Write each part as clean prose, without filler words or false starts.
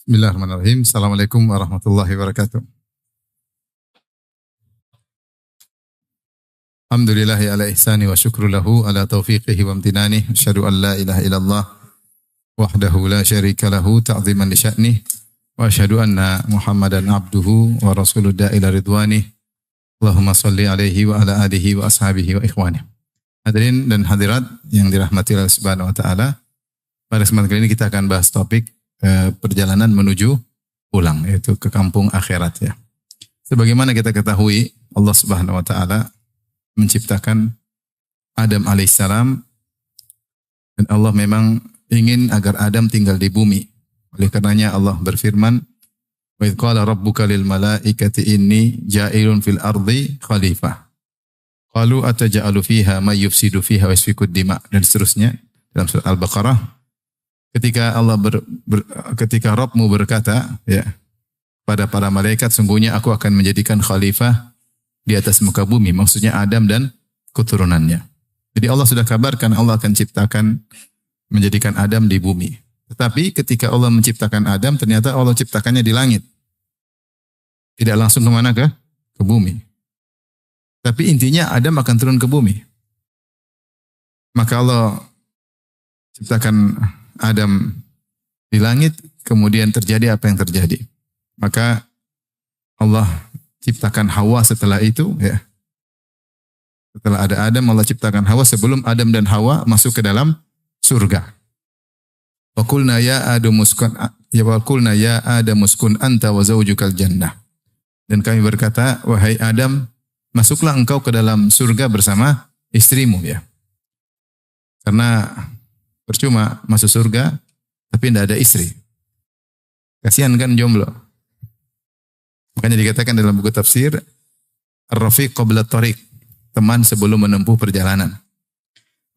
Bismillahirrahmanirrahim. Assalamualaikum warahmatullahi wabarakatuh. Alhamdulillahi ala ihsani wa syukru lahu ala taufiqihi wa amtinani. Asyhadu an la ilaha illallah wahdahu la syarika lahu ta'ziman li sya'nih. Wa asyhadu anna Muhammadan abduhu wa rasuluh da'ila ridwanih. Allahumma salli alaihi wa ala alihi wa ashabihi wa ikhwanih. Hadirin dan hadirat yang dirahmati Allah Subhanahu wa taala. Pada kesempatan kali ini kita akan bahas topik perjalanan menuju pulang, yaitu ke kampung akhirat ya. Sebagaimana kita ketahui, Allah Subhanahu wa taala menciptakan Adam alaihissalam dan Allah memang ingin agar Adam tinggal di bumi. Oleh karenanya Allah berfirman, "Wa idz qala rabbuka lil malaikati inni ja'ilun fil ardi khalifah." Qalu ataj'alu fiha may yufsidu fiha wa yasfikud dima, dan seterusnya dalam surat Al-Baqarah. Ketika ketika Rabbmu berkata ya pada para malaikat, sungguhnya aku akan menjadikan khalifah di atas muka bumi, maksudnya Adam dan keturunannya. Jadi Allah sudah kabarkan Allah akan ciptakan menjadikan Adam di bumi. Tetapi ketika Allah menciptakan Adam, ternyata Allah ciptakannya di langit. Tidak langsung kemana ke bumi. Tapi intinya Adam akan turun ke bumi. Maka Allah ciptakan Adam di langit, kemudian terjadi apa yang terjadi. Maka Allah ciptakan Hawa setelah itu ya. Setelah ada Adam, Allah ciptakan Hawa sebelum Adam dan Hawa masuk ke dalam surga. Wa qulna ya Adam uskun anta wa zawjukal jannah. Dan kami berkata, wahai Adam, masuklah engkau ke dalam surga bersama istrimu ya. Karena percuma masuk surga tapi tidak ada istri. Kasihan kan jomblo. Makanya dikatakan dalam buku tafsir, Ar-Rafiq qabla tariq, teman sebelum menempuh perjalanan.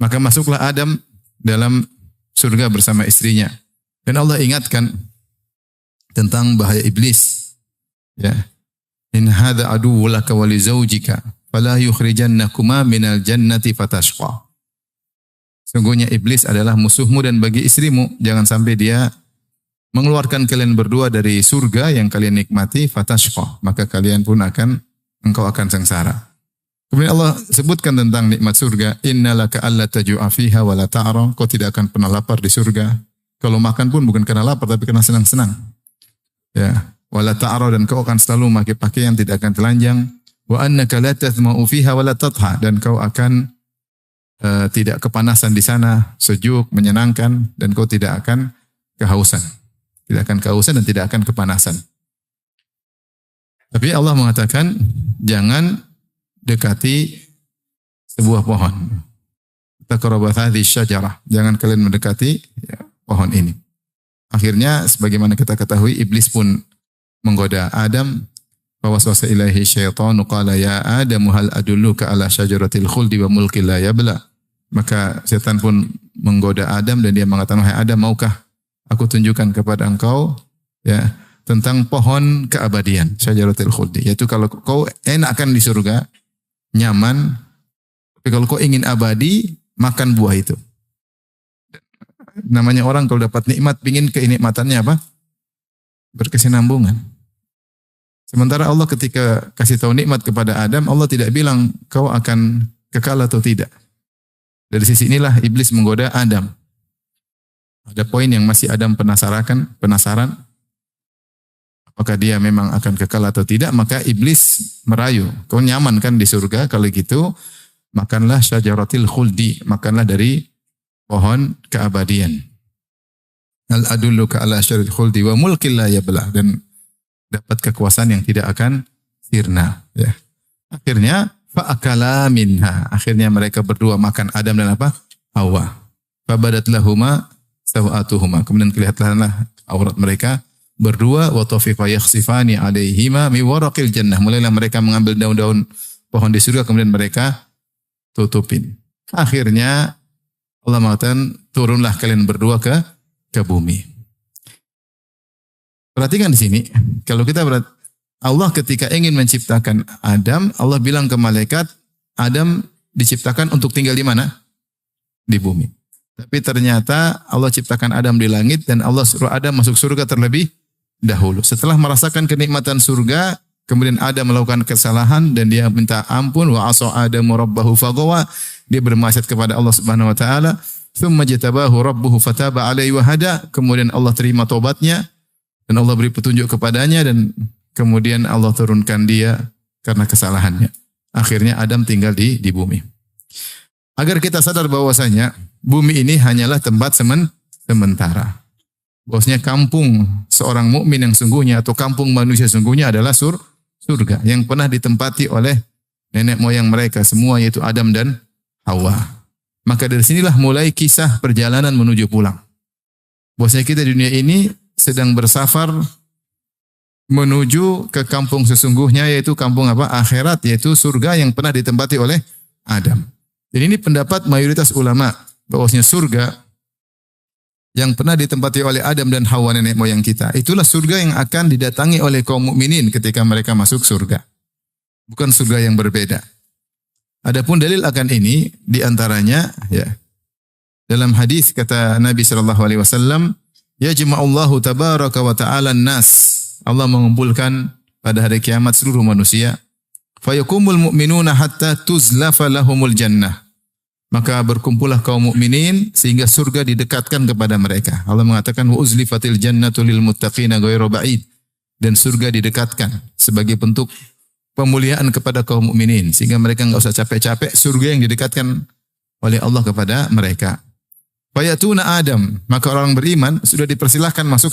Maka masuklah Adam dalam surga bersama istrinya. Dan Allah ingatkan tentang bahaya iblis. Ya. In hadza aduwwun laka wa li zawjika fala yukhrijannakuma minal jannati fatashqa. Sungguhnya iblis adalah musuhmu dan bagi istrimu, jangan sampai dia mengeluarkan kalian berdua dari surga yang kalian nikmati, fatashqa, maka kalian pun engkau akan sengsara. Kemudian Allah sebutkan tentang nikmat surga, innalaka alla taju'a fiha wa la ta'ra, kau tidak akan pernah lapar di surga. Kalau makan pun bukan karena lapar tapi karena senang-senang. Ya, wa la ta'ra, dan kau akan selalu memakai pakaian, tidak akan telanjang. Wa annaka la tathma'u fiha wa la tatha, dan kau akan tidak kepanasan di sana, sejuk, menyenangkan, dan kau tidak akan kehausan. Tidak akan kehausan dan tidak akan kepanasan. Tapi Allah mengatakan, jangan dekati sebuah pohon. Taqrabu hadhihi syajarah. Jangan kalian mendekati pohon ini. Akhirnya, sebagaimana kita ketahui, iblis pun menggoda Adam. Fawaswasa ilaihi syaitanu qala ya Adamu hal adulluka ala syajaratil khuldi wa mulkin la yabla. Maka setan pun menggoda Adam dan dia mengatakan, wahai Adam, maukah aku tunjukkan kepada engkau ya tentang pohon keabadian, syajaratil khuldi, yaitu kalau kau enakan di surga, nyaman, tapi kalau kau ingin abadi, makan buah itu. Namanya orang kalau dapat nikmat, pingin kenikmatannya apa? Berkesinambungan. Sementara Allah ketika kasih tahu nikmat kepada Adam, Allah tidak bilang kau akan kekal atau tidak. Dari sisi inilah iblis menggoda Adam. Ada poin yang masih Adam penasaran. Apakah dia memang akan kekal atau tidak, maka iblis merayu. Kau nyaman kan di surga, kalau gitu makanlah syajaratil khuldi, makanlah dari pohon keabadian. Al adulluka ala syajaratil khuldi wa mulkin la yabla, dan dapat kekuasaan yang tidak akan sirna. Ya. Akhirnya fa'akala minha. Akhirnya mereka berdua makan, Adam dan apa? Hawa. Fabadat lahuma sawatuhuma. Kemudian kelihatanlah aurat mereka berdua. Wa tafiqa yakhsifani alaihima mi waraqil jannah. Mulailah mereka mengambil daun-daun pohon di surga, kemudian mereka tutupin. Akhirnya Allah mengatakan, turunlah kalian berdua ke bumi. Perhatikan di sini, kalau kita Allah ketika ingin menciptakan Adam, Allah bilang ke malaikat, Adam diciptakan untuk tinggal di mana? Di bumi. Tapi ternyata Allah ciptakan Adam di langit dan Allah suruh Adam masuk surga terlebih dahulu. Setelah merasakan kenikmatan surga, kemudian Adam melakukan kesalahan dan dia minta ampun, wa asa Adamu rabbahu faghawa, dia bermaksiat kepada Allah Subhanahu wa taala. Tsumma jatabahu rabbuhu fataba alaihi wa hada, kemudian Allah terima taubatnya dan Allah beri petunjuk kepadanya dan kemudian Allah turunkan dia karena kesalahannya. Akhirnya Adam tinggal di bumi. Agar kita sadar bahwasanya bumi ini hanyalah tempat sementara. Bahwasanya kampung seorang mukmin yang sungguhnya atau kampung manusia sungguhnya adalah surga yang pernah ditempati oleh nenek moyang mereka semua, yaitu Adam dan Hawa. Maka dari sinilah mulai kisah perjalanan menuju pulang. Bahwasanya kita di dunia ini sedang bersafar menuju ke kampung sesungguhnya, yaitu kampung apa? Akhirat, yaitu surga yang pernah ditempati oleh Adam. Dan ini pendapat mayoritas ulama bahwasanya surga yang pernah ditempati oleh Adam dan Hawa nenek moyang kita, itulah surga yang akan didatangi oleh kaum mukminin ketika mereka masuk surga. Bukan surga yang berbeda. Adapun dalil akan ini diantaranya ya dalam hadis kata Nabi sallallahu alaihi wasallam, yajma'ullahu tabaraka wa ta'ala an-nas. Allah mengumpulkan pada hari kiamat seluruh manusia. Fayakumul mu'minuna hatta tuzlafa lahumul jannah. Maka berkumpullah kaum mukminin sehingga surga didekatkan kepada mereka. Allah mengatakan wa uzlifatil jannatu lil muttaqina ghairu ba'id. Dan surga didekatkan sebagai bentuk pemuliaan kepada kaum mukminin sehingga mereka enggak usah capek-capek, surga yang didekatkan oleh Allah kepada mereka. Fayatuna Adam, maka orang beriman sudah dipersilahkan masuk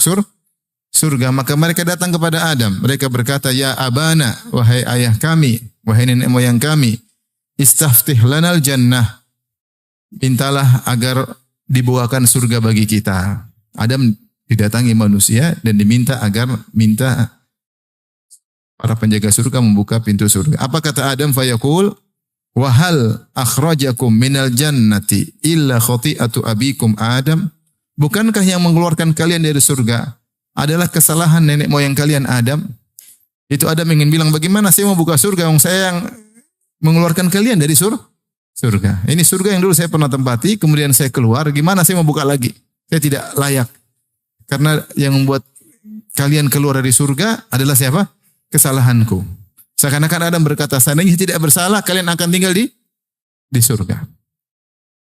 surga, maka mereka datang kepada Adam. Mereka berkata, ya abana, wahai ayah kami, wahai nenek moyang kami, istaftih lanal jannah. Mintalah agar dibawakan surga bagi kita. Adam didatangi manusia dan diminta agar para penjaga surga membuka pintu surga. Apa kata Adam? Fayaqul, wa hal akhrajakum minal jannati illa khati'atu abikum Adam? Bukankah yang mengeluarkan kalian dari surga adalah kesalahan nenek moyang kalian Adam? Itu Adam ingin bilang, bagaimana saya mau buka surga yang saya yang mengeluarkan kalian dari surga. Ini surga yang dulu saya pernah tempati, kemudian saya keluar, gimana saya mau buka lagi? Saya tidak layak. Karena yang membuat kalian keluar dari surga adalah siapa? Kesalahanku. Seakan-akan Adam berkata, seandainya tidak bersalah, kalian akan tinggal di surga.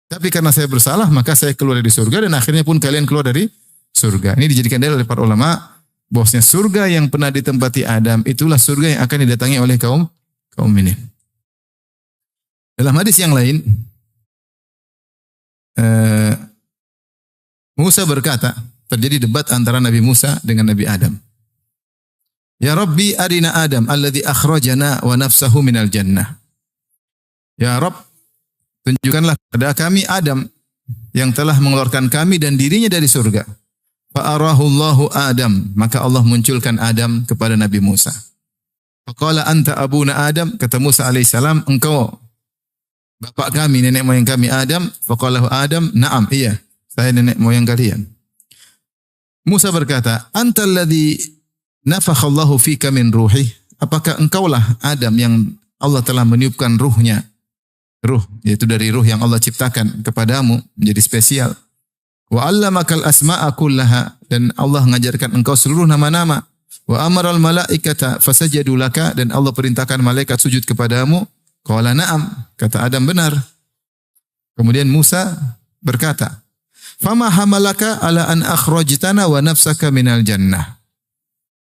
Tapi karena saya bersalah, maka saya keluar dari surga dan akhirnya pun kalian keluar dari surga. Ini dijadikan dalil oleh para ulama, bahwasanya surga yang pernah ditempati Adam, itulah surga yang akan didatangi oleh kaum mukminin. Dalam hadis yang lain, Musa berkata, terjadi debat antara Nabi Musa dengan Nabi Adam. Ya Rabbi arina Adam alladhi akhrajana wa nafsahu minal jannah. Ya Rabb, tunjukkanlah kepada kami Adam yang telah mengeluarkan kami dan dirinya dari surga. Fa'arahu Allahu Adam, maka Allah munculkan Adam kepada Nabi Musa. Faqala anta abuna Adam, kata Musa alaihissalam, engkau bapak kami, nenek moyang kami Adam. Faqalahu Adam, na'am, iya, saya nenek moyang kalian. Musa berkata, anta alladhi nafakhallahu fika min ruhi, apakah engkaulah Adam yang Allah telah meniupkan ruhnya, yaitu dari ruh yang Allah ciptakan kepadamu menjadi spesial. Wa 'allamakal asma'a kullaha, dan Allah mengajarkan engkau seluruh nama-nama. Wa amaral malaikata fasajadu laka, dan Allah perintahkan malaikat sujud kepadamu. Qala na'am, kata Adam benar. Kemudian Musa berkata, fama hamalaka ala an akhrajtana wa nafsaka minal jannah.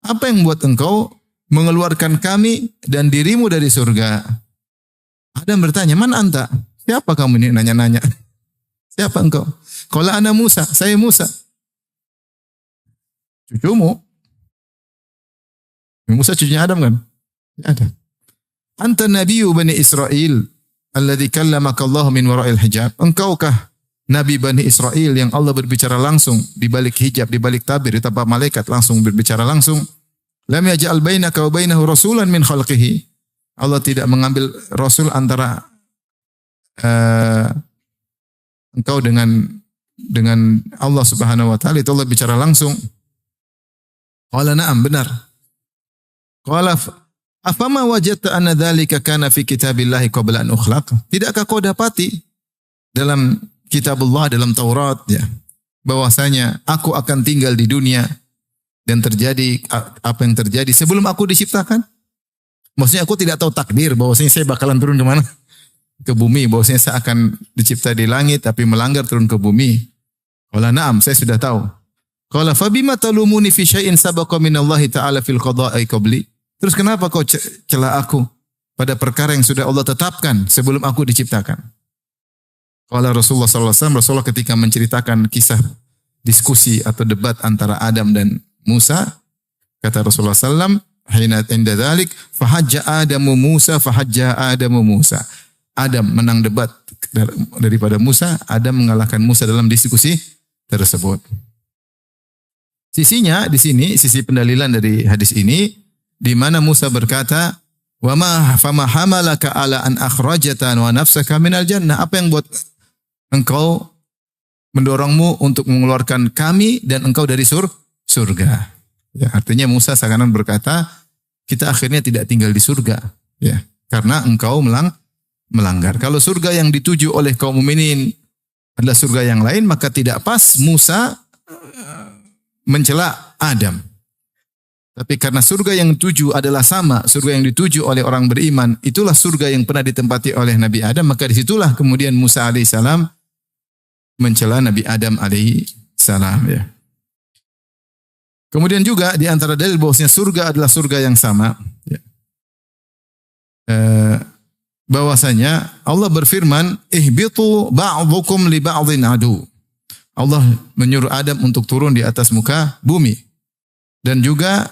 Apa yang membuat engkau mengeluarkan kami dan dirimu dari surga? Adam bertanya, man anta? Siapa kamu ini nanya-nanya? Siapa engkau? Qala ana Musa, saya Musa. Cucumu. Musa cucunya Adam kan? Adam. Anta nabiyyu Bani Israel alladhi kallamaka Allah min wara'il hijab. Engkaukah Nabi Bani Israel yang Allah berbicara langsung di balik hijab, di balik tabir, di tanpa malaikat, langsung berbicara langsung. Lam yaj'al bainaka wa bainahu rasulan min khalqihi. Allah tidak mengambil rasul antara engkau dengan Allah Subhanahu wa taala. Itu Allah bicara langsung. Qala na'am, benar. Qala afama wajadta anna dzalika kana fi kitabillahi qabla an ukhlaq? Tidakkah kau dapati dalam kitabullah, dalam Taurat ya, bahwasanya aku akan tinggal di dunia dan terjadi apa yang terjadi sebelum aku diciptakan? Maksudnya aku tidak tahu takdir bahwasanya saya bakalan turun ke mana? Ke bumi, bahwasanya saya akan dicipta di langit tapi melanggar turun ke bumi. Qala na'am, saya sudah tahu. Qala fabima talumuni fi syai'in sabaqa minallahi ta'ala fil qada'i qabli? Terus kenapa kau cela aku pada perkara yang sudah Allah tetapkan sebelum aku diciptakan? Qala Rasulullah sallallahu alaihi wasallam, Rasulullah ketika menceritakan kisah diskusi atau debat antara Adam dan Musa, kata Rasulullah sallallahu alaihi wasallam, hina inda dzalik fahajja Adamu Musa fahajja Adamu Musa. Adam menang debat daripada Musa, Adam mengalahkan Musa dalam diskusi tersebut. Sisinya di sini, sisi pendalilan dari hadis ini, di mana Musa berkata, "Wa ma fama hamalaka ala an akhrajatan wa nafsaka minal jannah?" Apa yang buat engkau mendorongmu untuk mengeluarkan kami dan engkau dari surga? Ya, artinya Musa seakan berkata, kita akhirnya tidak tinggal di surga, ya, karena engkau melanggar. Kalau surga yang dituju oleh kaum mukminin adalah surga yang lain, maka tidak pas Musa mencela Adam. Tapi karena surga yang dituju adalah sama, surga yang dituju oleh orang beriman, itulah surga yang pernah ditempati oleh Nabi Adam, maka disitulah kemudian Musa alaihissalam mencela Nabi Adam alaihissalam. Ya. Kemudian juga di antara dalil bahwasanya surga adalah surga yang sama, ya. Bahwasanya Allah berfirman, ihbitu ba'dukum li ba'dhin adu. Allah menyuruh Adam untuk turun di atas muka bumi. Dan juga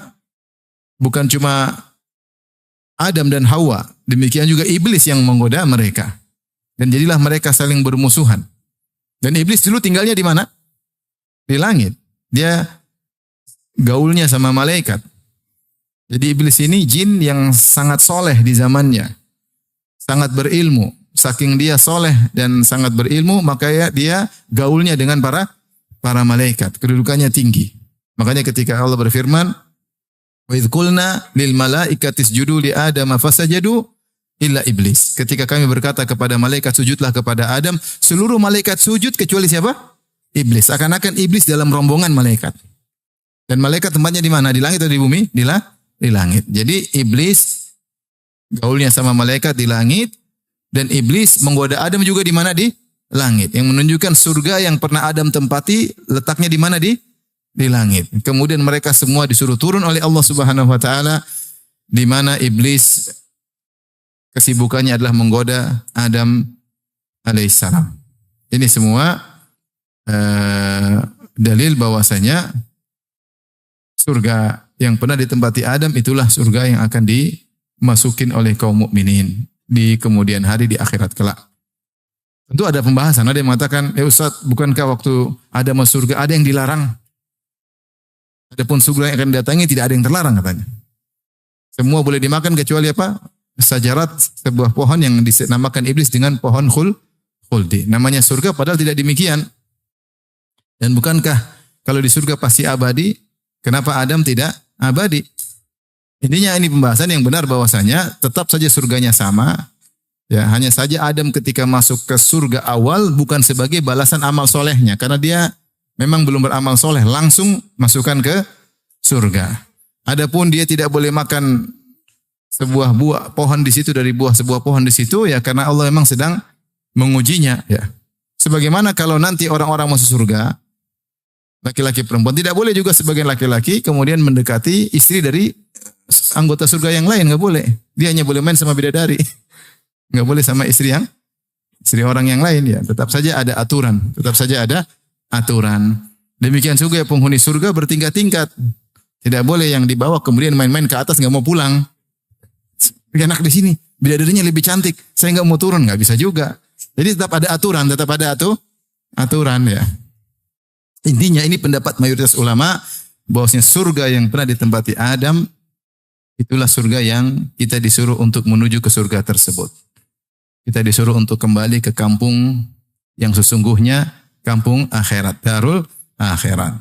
bukan cuma Adam dan Hawa, demikian juga iblis yang menggoda mereka. Dan jadilah mereka saling bermusuhan. Dan iblis dulu tinggalnya di mana? Di langit. Dia gaulnya sama malaikat. Jadi iblis ini jin yang sangat soleh di zamannya. Sangat berilmu. Saking dia soleh dan sangat berilmu, maka dia gaulnya dengan para malaikat. Kedudukannya tinggi. Makanya ketika Allah berfirman, "Wa idz qulna lil malaikati isjudu li Adama fasajadu illa iblis." Ketika kami berkata kepada malaikat, sujudlah kepada Adam, seluruh malaikat sujud kecuali siapa? Iblis. Akan-akan iblis dalam rombongan malaikat. Dan malaikat tempatnya di mana? Di langit atau di bumi? Di langit. Jadi iblis gaulnya sama malaikat di langit, dan iblis menggoda Adam juga di mana? Di langit. Yang menunjukkan surga yang pernah Adam tempati letaknya di mana? Di langit. Kemudian mereka semua disuruh turun oleh Allah Subhanahu wa taala, di mana iblis kesibukannya adalah menggoda Adam alaihissalam. Ini semua dalil bahwasanya surga yang pernah ditempati Adam itulah surga yang akan dimasukin oleh kaum mukminin di kemudian hari di akhirat kelak. Tentu ada pembahasan, ada yang mengatakan, Ustaz, bukankah waktu ada masuk surga ada yang dilarang? Adapun surga yang akan didatangi tidak ada yang terlarang katanya. Semua boleh dimakan kecuali apa? Sajarat, sebuah pohon yang dinamakan iblis dengan pohon khuldi. Namanya surga padahal tidak demikian. Dan bukankah kalau di surga pasti abadi? Kenapa Adam tidak abadi? Intinya ini pembahasan yang benar bahwasanya tetap saja surganya sama. Ya, hanya saja Adam ketika masuk ke surga awal bukan sebagai balasan amal solehnya. Karena dia memang belum beramal soleh. Langsung masukkan ke surga. Adapun dia tidak boleh makan sebuah buah pohon di situ dari sebuah pohon di situ. Ya karena Allah memang sedang mengujinya. Ya. Sebagaimana kalau nanti orang-orang masuk surga. Laki-laki perempuan. Tidak boleh juga sebagian laki-laki kemudian mendekati istri dari anggota surga yang lain. Nggak boleh. Dia hanya boleh main sama bidadari. Nggak boleh sama istri orang yang lain. Ya, tetap saja ada aturan. Tetap saja ada aturan. Demikian juga penghuni surga bertingkat-tingkat. Tidak boleh yang dibawa kemudian main-main ke atas nggak mau pulang. Enak di sini. Bidadarinya lebih cantik. Saya nggak mau turun. Nggak bisa juga. Jadi tetap ada aturan. Tetap ada aturan ya. Intinya ini pendapat mayoritas ulama bahwasanya surga yang pernah ditempati Adam itulah surga yang kita disuruh untuk menuju ke surga tersebut. Kita disuruh untuk kembali ke kampung yang sesungguhnya kampung akhirat, darul akhirat.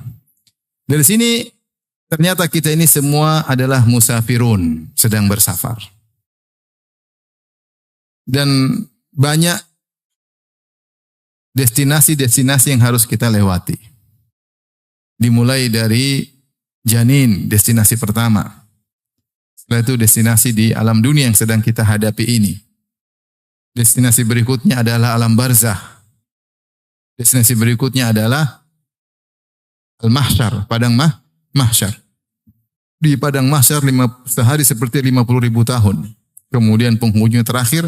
Dari sini ternyata kita ini semua adalah musafirun, sedang bersafar. Dan banyak destinasi-destinasi yang harus kita lewati. Dimulai dari janin, destinasi pertama. Setelah itu destinasi di alam dunia yang sedang kita hadapi ini. Destinasi berikutnya adalah alam barzah. Destinasi berikutnya adalah al-mahsyar, padang mahsyar. Di padang mahsyar sehari seperti 50.000 tahun. Kemudian penghujung terakhir,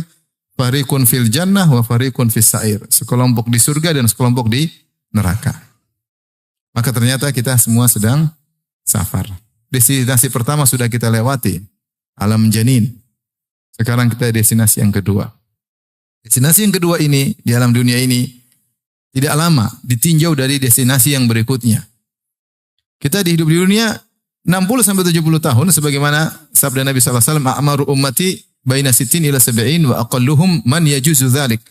fariqun fil jannah wa fariqun fis sa'ir. Sekelompok di surga dan sekelompok di neraka. Maka ternyata kita semua sedang safar. Destinasi pertama sudah kita lewati, alam janin. Sekarang kita destinasi yang kedua. Destinasi yang kedua ini, di alam dunia ini, tidak lama, ditinjau dari destinasi yang berikutnya. Kita hidup di dunia 60-70 tahun, sebagaimana sabda Nabi SAW, a'maru ummati baina sittin ila sab'in wa aqalluhum man yajuzu dzalik.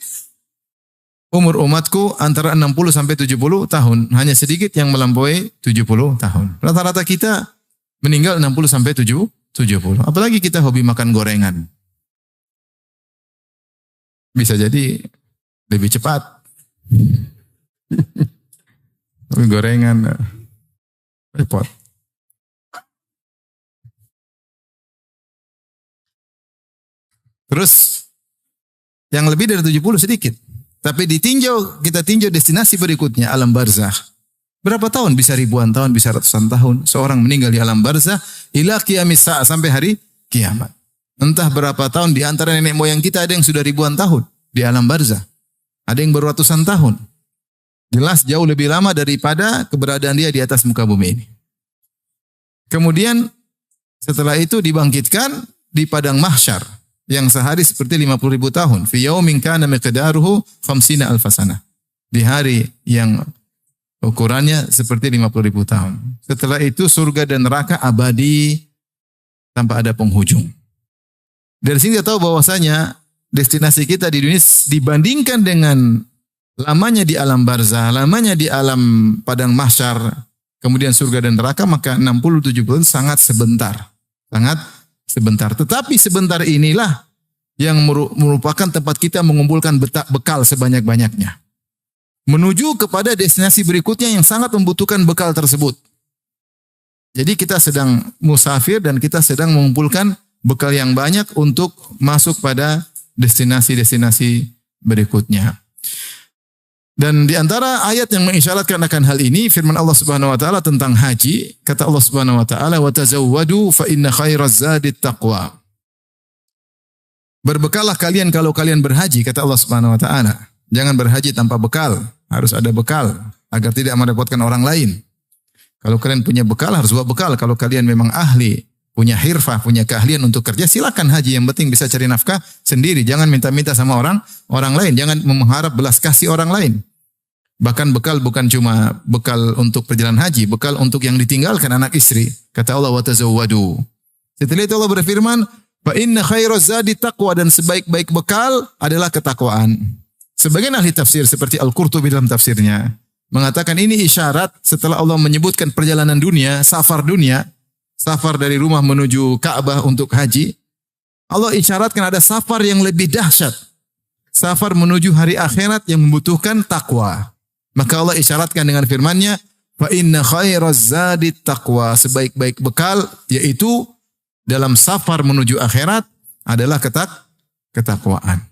Umur umatku antara 60-70 tahun, hanya sedikit yang melampaui 70 tahun. Rata-rata kita meninggal 60-70. Apalagi kita hobi makan gorengan. Bisa jadi lebih cepat. Tapi gorengan repot. Terus yang lebih dari 70 sedikit. Tapi kita tinjau destinasi berikutnya, alam barzah. Berapa tahun? Bisa ribuan tahun, bisa ratusan tahun. Seorang meninggal di alam barzah ila qiyamis sa'a, sampai hari kiamat. Entah berapa tahun, di antara nenek moyang kita ada yang sudah ribuan tahun di alam barzah. Ada yang beratusan tahun. Jelas jauh lebih lama daripada keberadaan dia di atas muka bumi ini. Kemudian setelah itu dibangkitkan di padang mahsyar yang sehari seperti 50.000 tahun. Fi yaumin kana miqdaruhu 50 alf sanah. Di hari yang ukurannya seperti 50.000 tahun. Setelah itu surga dan neraka abadi tanpa ada penghujung. Dari sini kita tahu bahwasanya destinasi kita di dunia dibandingkan dengan lamanya di alam barzah, lamanya di alam padang mahsyar, kemudian surga dan neraka, maka 60-70 sangat sebentar. Sangat sebentar. Tetapi sebentar inilah yang merupakan tempat kita mengumpulkan bekal sebanyak-banyaknya. Menuju kepada destinasi berikutnya yang sangat membutuhkan bekal tersebut. Jadi kita sedang musafir dan kita sedang mengumpulkan bekal yang banyak untuk masuk pada destinasi-destinasi berikutnya. Dan di antara ayat yang mengisyaratkan akan hal ini, firman Allah Subhanahu wa taala tentang haji, kata Allah Subhanahu wa taala, "Wa tazawwadu fa inna khairaz zadit taqwa." Berbekallah kalian kalau kalian berhaji, kata Allah Subhanahu wa taala. Jangan berhaji tanpa bekal, harus ada bekal agar tidak merepotkan orang lain. Kalau kalian punya bekal, harus bawa bekal. Kalau kalian memang ahli, punya hirfah, punya keahlian untuk kerja, silakan haji. Yang penting bisa cari nafkah sendiri. Jangan minta-minta sama orang lain. Jangan mengharap belas kasih orang lain. Bahkan bekal bukan cuma bekal untuk perjalanan haji, bekal untuk yang ditinggalkan anak istri. Kata Allah, wa tazawwadu. Setelah itu Allah berfirman, fa inna khairaz zadi taqwa, dan sebaik-baik bekal adalah ketakwaan. Sebagian ahli tafsir seperti Al-Qurtubi dalam tafsirnya mengatakan ini isyarat setelah Allah menyebutkan perjalanan dunia, safar dari rumah menuju Ka'bah untuk haji. Allah isyaratkan ada safar yang lebih dahsyat. Safar menuju hari akhirat yang membutuhkan takwa. Maka Allah isyaratkan dengan firman-Nya, fa inna khairaz zadi taqwa, sebaik-baik bekal yaitu dalam safar menuju akhirat adalah ketakwaan.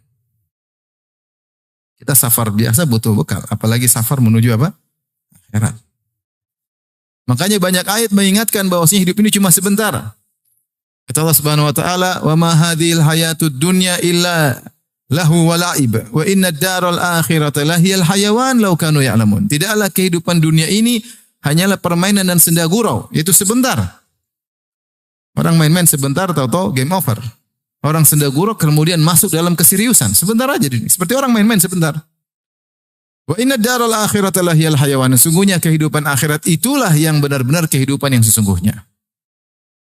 Kita safar biasa butuh bekal, apalagi safar menuju apa? Akhirat. Makanya banyak ayat mengingatkan bahwasanya hidup ini cuma sebentar. Kata Allah Subhanahu wa taala, "Wa ma hadhil hayatud dunya illa lahu wa la'ib wa inna ad-daral akhirata lahiyal hayawan law kanu ya'lamun." Tidaklah kehidupan dunia ini hanyalah permainan dan senda gurau, yaitu sebentar. Orang main-main sebentar, tahu-tahu game over. Orang senda gurau kemudian masuk dalam keseriusan, sebentar aja ini. Seperti orang main-main sebentar. Wa inna ad-daral akhirata lahiyal hayawan. Sungguhnya kehidupan akhirat itulah yang benar-benar kehidupan yang sesungguhnya.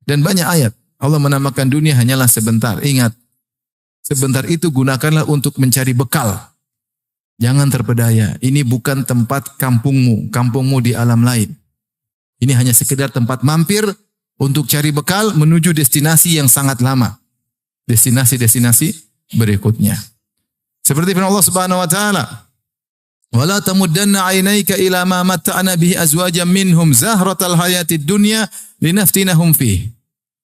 Dan banyak ayat Allah menamakan dunia hanyalah sebentar. Ingat, sebentar itu gunakanlah untuk mencari bekal. Jangan terpedaya. Ini bukan tempat kampungmu di alam lain. Ini hanya sekedar tempat mampir untuk cari bekal menuju destinasi yang sangat lama. Destinasi-destinasi berikutnya. Seperti firman Allah Subhanahu wa taala, Wala tamuddanna 'ainaika ila ma matta'na bihi azwajan minhum zahratal hayatid dunya linaftinahum fihi.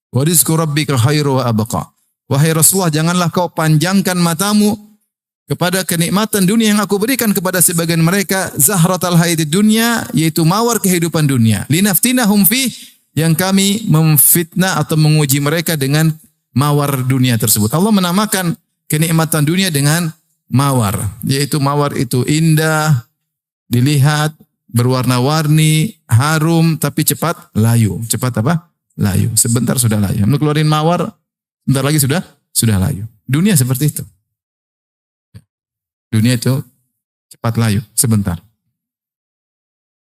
Wa rizqu rabbika khairu wa abqa. Wahai Rasulullah, janganlah kau panjangkan matamu kepada kenikmatan dunia yang aku berikan kepada sebagian mereka, zahratal hayatid dunya, yaitu mawar kehidupan dunia. Linaftinahum fihi, yang kami memfitnah atau menguji mereka dengan mawar dunia tersebut. Allah menamakan kenikmatan dunia dengan mawar, yaitu mawar itu indah, dilihat, berwarna-warni, harum, tapi cepat layu. Cepat apa? Layu. Sebentar sudah layu. Untuk keluarin mawar, sebentar lagi sudah layu. Dunia seperti itu. Dunia itu cepat layu, sebentar.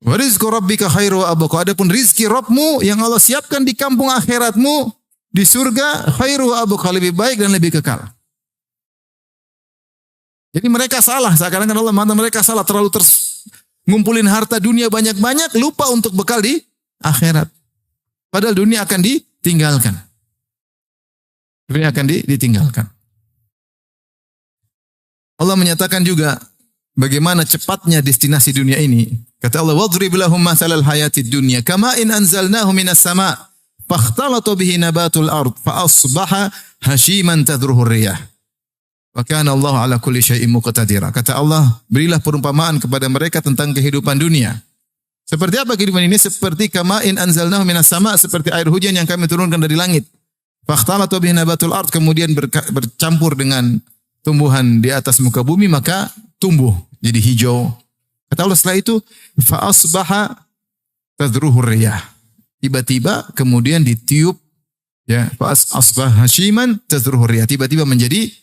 Wa rizqu rabbika khairu wa abqa. Adapun rizki Rabbmu yang Allah siapkan di kampung akhiratmu, di surga, khairu wa abqa, lebih baik dan lebih kekal. Jadi mereka salah, seakan-akan Allah mengatakan mereka salah, terlalu ngumpulin harta dunia banyak-banyak, lupa untuk bekal di akhirat. Padahal dunia akan ditinggalkan. Dunia akan ditinggalkan. Allah menyatakan juga bagaimana cepatnya destinasi dunia ini. Kata Allah, "Wadrib lahum mathalal hayatid dunya kama'in anzalnahu minas sama' fakhtalata bihi nabatul ard fa asbaha hashiman tadruhu riyah. Wa kana Allah ala kulli syai'in muqtadira." Kata Allah, berilah perumpamaan kepada mereka tentang kehidupan dunia. Seperti apa kehidupan ini? Seperti kama'in anzalnahu minas sama', seperti air hujan yang kami turunkan dari langit. Fakhtalata bihi nabatul ard, kemudian bercampur dengan tumbuhan di atas muka bumi, maka tumbuh jadi hijau. Kata Allah setelah itu, fa asbaha tadruhu riyah. Tiba-tiba kemudian ditiup, ya, fa asbaha hashiman tadruhu riyah. Tiba-tiba menjadi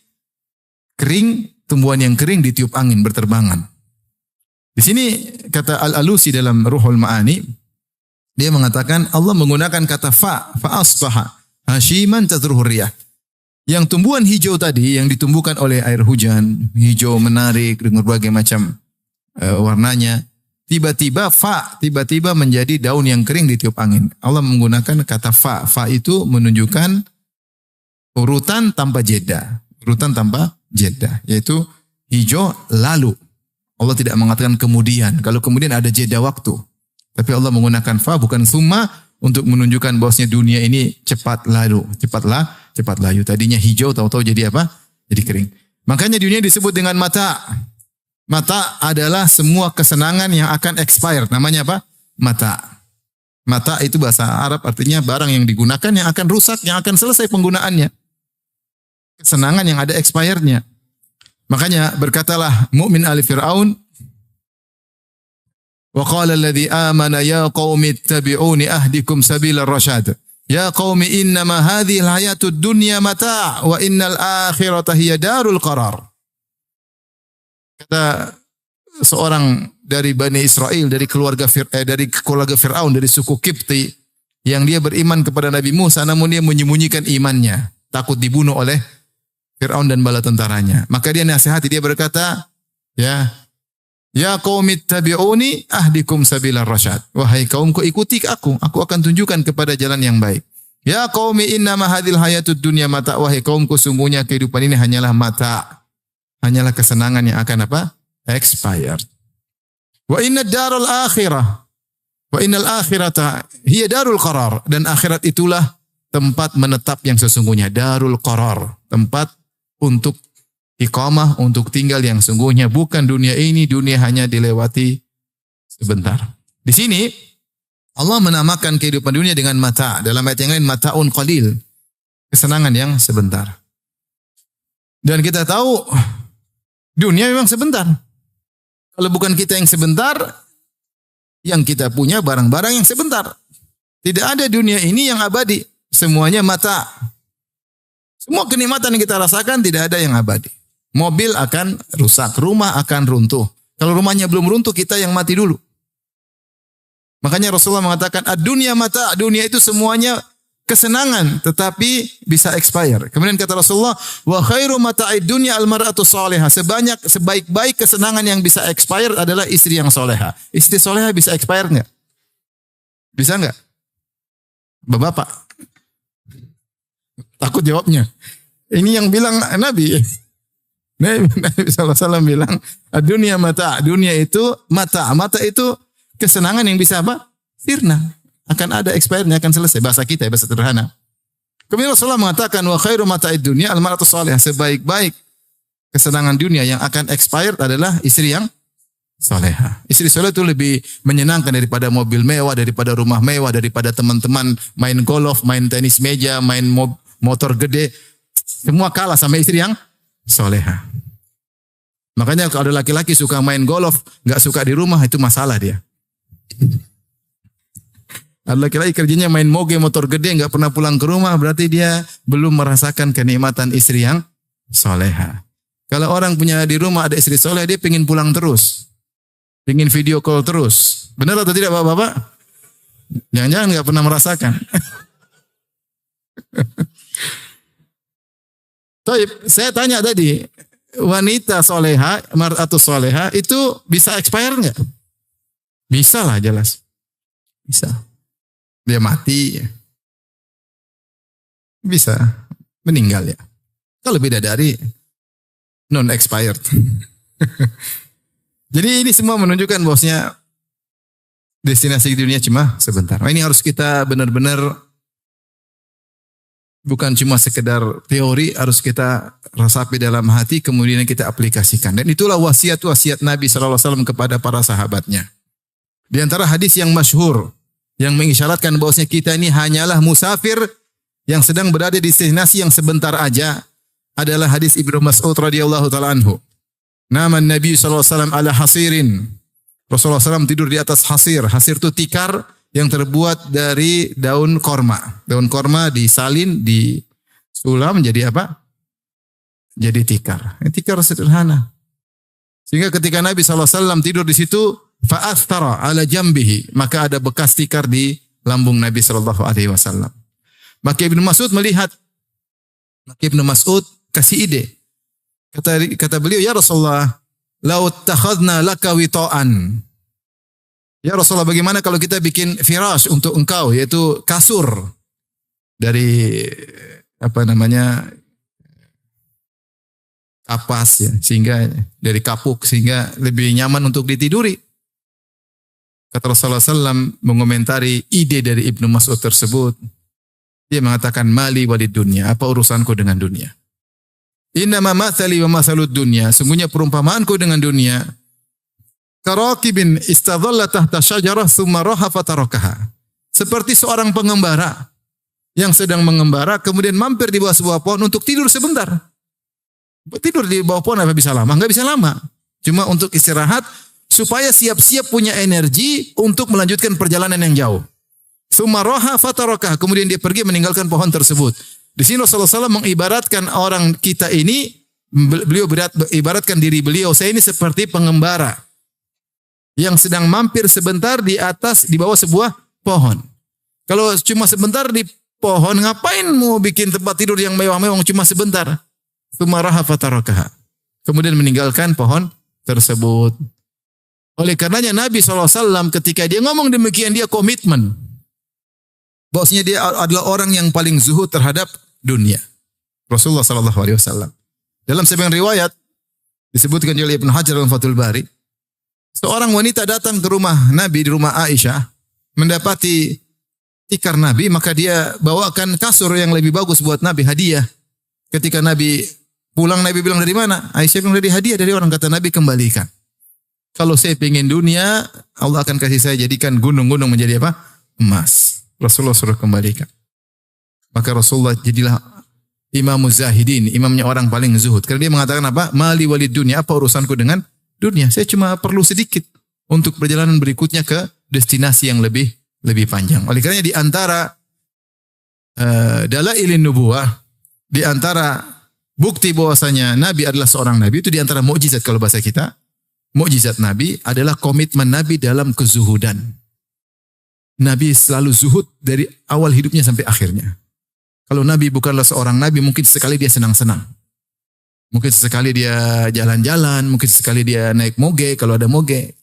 kering, tumbuhan yang kering ditiup angin berterbangan. Di sini kata Al-Alusi dalam Ruhul Ma'ani, dia mengatakan Allah menggunakan kata fa asbaha hashiman tadruhu riyah. Yang tumbuhan hijau tadi yang ditumbuhkan oleh air hujan, hijau menarik dengan berbagai macam warnanya, tiba-tiba menjadi daun yang kering ditiup angin. Allah menggunakan kata fa. Fa itu menunjukkan urutan tanpa jeda. Urutan tanpa jeda, yaitu hijau lalu. Allah tidak mengatakan kemudian. Kalau kemudian ada jeda waktu. Tapi Allah menggunakan fa bukan summa untuk menunjukkan bahwasanya dunia ini cepat lalu. Cepat layu. Tadinya hijau, tahu-tahu jadi apa? Jadi kering. Makanya dunia disebut dengan mata. Mata adalah semua kesenangan yang akan expire. Namanya apa? Mata. Mata itu bahasa Arab artinya barang yang digunakan yang akan rusak, yang akan selesai penggunaannya. Kesenangan yang ada expirednya. Makanya berkatalah mukmin ali Fir'aun, wa qala alladhi amana ya qaumi ittabi'uni ahdikum sabilar rasyad. Ya qaumi innama hadhil hayatud dunya mata' wa innal akhirata hiya darul qarar. Kata seorang dari Bani Israel, dari keluarga Fir'aun, dari suku Kipti, yang dia beriman kepada Nabi Musa, namun dia menyembunyikan imannya, takut dibunuh oleh Fir'aun dan bala tentaranya. Maka dia nasihati, dia berkata, Ya qaumi ittabi'uni ahdikum sabilar rasyad. Wahai kaumku, ikuti aku akan tunjukkan kepada jalan yang baik. Ya qaumi innama hadhil hayatud dunya mata. Wahai kaumku, sungguhnya kehidupan ini hanyalah mata. Hanyalah kesenangan yang akan apa? Expired. Wa innad darul akhirah. Wa innal akhirata hiya darul qarar. Dan akhirat itulah tempat menetap yang sesungguhnya. Darul qarar. Tempat untuk iqamah, untuk tinggal yang sungguhnya. Bukan dunia ini, dunia hanya dilewati sebentar. Di sini Allah menamakan kehidupan dunia dengan mata. Dalam ayat yang lain, mata'un qalil. Kesenangan yang sebentar. Dan kita tahu dunia memang sebentar. Kalau bukan kita yang sebentar, yang kita punya barang-barang yang sebentar. Tidak ada dunia ini yang abadi. Semuanya mata. Semua kenikmatan yang kita rasakan tidak ada yang abadi. Mobil akan rusak, rumah akan runtuh. Kalau rumahnya belum runtuh, kita yang mati dulu. Makanya Rasulullah mengatakan, ad-dunya mata, dunia itu semuanya kesenangan, tetapi bisa expire. Kemudian kata Rasulullah, wa khairu mata'id dunya al-mar'atu salihah. Sebaik-baik kesenangan yang bisa expire adalah istri yang soleha. Istri soleha bisa expire enggak? Bisa enggak? Bapak. Takut jawabnya. Ini yang bilang Nabi. Nabi SAW bilang, dunia mata, dunia itu mata. Mata itu kesenangan yang bisa apa? Sirna. Akan ada expirednya, akan selesai. Bahasa kita, bahasa sederhana. Kemudian Rasulullah mengatakan, wa khairu mata'id dunia al-mar'atu salihah. Sebaik-baik kesenangan dunia yang akan expired adalah istri yang soleha. Istri soleh itu lebih menyenangkan daripada mobil mewah, daripada rumah mewah, daripada teman-teman main golf, main tenis meja, main motor gede. Semua kalah sama istri yang soleha. Makanya kalau ada laki-laki suka main golf, nggak suka di rumah, itu masalah dia. Ada laki-laki kerjanya main moge, motor gede, nggak pernah pulang ke rumah, berarti dia belum merasakan kenikmatan istri yang soleha. Kalau orang punya di rumah ada istri soleh, dia pengen pulang terus. Pengen video call terus. Benar atau tidak Bapak-bapak? Jangan-jangan nggak pernah merasakan. Saya tanya tadi, wanita soleha atau soleha itu bisa expire nggak? Bisa lah jelas. Bisa. Dia mati. Bisa. Meninggal ya. Kalau bidadari non expired. Jadi ini semua menunjukkan bahwasanya destinasi dunia cuma sebentar. Nah, ini harus kita benar-benar bukan cuma sekedar teori, harus kita resapi dalam hati, kemudian kita aplikasikan. Dan itulah wasiat-wasiat Nabi SAW kepada para sahabatnya. Di antara hadis yang masyhur, yang mengisyaratkan bahwasanya kita ini hanyalah musafir yang sedang berada di destinasi yang sebentar aja, adalah hadis Ibnu Mas'ud radhiyallahu taala anhu. Nama Nabi SAW ala hasirin. Rasulullah SAW tidur di atas hasir. Hasir itu tikar yang terbuat dari daun korma. Daun korma disalin, disulam menjadi apa? Jadi tikar. Tikar sederhana. Sehingga ketika Nabi SAW tidur di situ, fa'astara ala jambihi. Maka ada bekas tikar di lambung Nabi SAW. Maka Ibnu Mas'ud melihat. Maka Ibnu Mas'ud kasih ide. Kata beliau, ya Rasulullah, lau takhadna laka wita'an. Ya Rasulullah, bagaimana kalau kita bikin firash untuk engkau, yaitu kasur dari kapas ya, sehingga dari kapuk sehingga lebih nyaman untuk ditiduri. Kata Rasulullah SAW mengomentari ide dari Ibnu Mas'ud tersebut. Dia mengatakan, mali walid dunya, apa urusanku dengan dunia? Innama mathali wa mathalud dunya. Sungguhnya perumpamaanku dengan dunia. Karakibin istadhalla tahta syajarah thumma raha fatarakaha. Seperti seorang pengembara yang sedang mengembara kemudian mampir di bawah sebuah pohon untuk tidur sebentar. Tidur di bawah pohon apa bisa lama? Enggak bisa lama. Cuma untuk istirahat supaya siap-siap punya energi untuk melanjutkan perjalanan yang jauh. Thumma raha fatarakaha. Kemudian dia pergi meninggalkan pohon tersebut. Di sini Rasulullah SAW mengibaratkan orang kita ini, beliau ibaratkan diri beliau, saya ini seperti pengembara yang sedang mampir sebentar di bawah sebuah pohon. Kalau cuma sebentar di pohon, ngapain mau bikin tempat tidur yang mewah-mewah cuma sebentar? Tsumaraha fatarakaha. Kemudian meninggalkan pohon tersebut. Oleh karenanya Nabi SAW ketika dia ngomong demikian, dia komitmen. Bahwasanya dia adalah orang yang paling zuhud terhadap dunia. Rasulullah SAW. Dalam sebagian riwayat disebutkan oleh Ibnu Hajar dalam Fathul Bari, seorang wanita datang ke rumah Nabi di rumah Aisyah, mendapati tikar Nabi, maka dia bawakan kasur yang lebih bagus buat Nabi, hadiah. Ketika Nabi pulang, Nabi bilang, dari mana? Aisyah bilang, dari hadiah dari orang. Kata Nabi, kembalikan. Kalau saya pengen dunia, Allah akan kasih saya jadikan gunung-gunung menjadi apa? Emas. Rasulullah suruh kembalikan. Maka Rasulullah jadilah imamuz zahidin, imamnya orang paling zuhud. Karena dia mengatakan apa? Mali walid dunia, apa urusanku dengan dunia? Saya cuma perlu sedikit untuk perjalanan berikutnya ke destinasi yang lebih panjang. Oleh karena di antara dalailin nubuwah, di antara bukti bahwasanya Nabi adalah seorang Nabi, itu di antara mukjizat kalau bahasa kita. Mukjizat Nabi adalah komitmen Nabi dalam kezuhudan. Nabi selalu zuhud dari awal hidupnya sampai akhirnya. Kalau Nabi bukanlah seorang Nabi, mungkin sesekali dia senang-senang. Mungkin sesekali dia jalan-jalan, mungkin sesekali dia naik moge, kalau ada moge.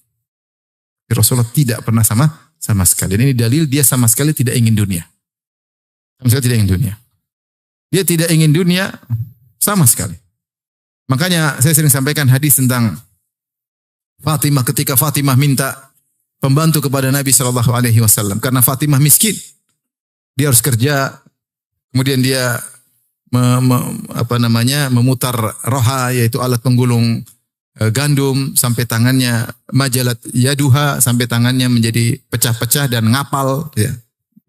Rasulullah tidak pernah sama sekali. Dan ini dalil dia sama sekali tidak ingin dunia. Sama sekali tidak ingin dunia. Dia tidak ingin dunia sama sekali. Makanya saya sering sampaikan hadis tentang Fatimah ketika Fatimah minta pembantu kepada Nabi Shallallahu Alaihi Wasallam karena Fatimah miskin, dia harus kerja, kemudian dia memutar roha, yaitu alat penggulung gandum sampai tangannya, majalat yaduha sampai tangannya menjadi pecah-pecah dan ngapal, ya.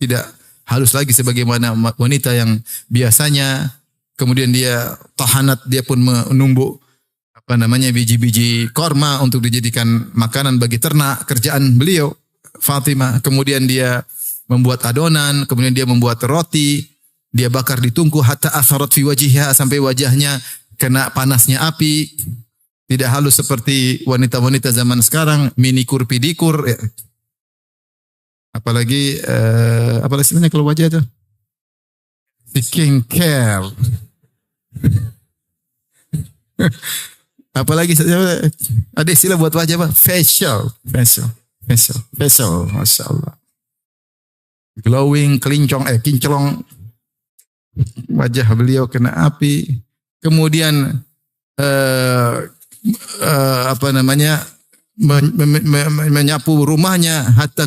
Tidak halus lagi sebagaimana wanita yang biasanya. Kemudian dia tahanat, dia pun menumbuk biji-biji korma untuk dijadikan makanan bagi ternak. Kerjaan beliau Fatimah. Kemudian dia membuat adonan, kemudian dia membuat roti, dia bakar di tungku hatta atharat fi wajhiha, sampai wajahnya kena panasnya api. Tidak halus seperti wanita-wanita zaman sekarang, minikur pidikur. Ya. Apalagi apa istilahnya kalau wajah itu? Skincare. Apalagi ada istilah buat wajah apa? Facial. Masya Allah. Glowing, kinclong. Wajah beliau kena api. Kemudian menyapu rumahnya hatta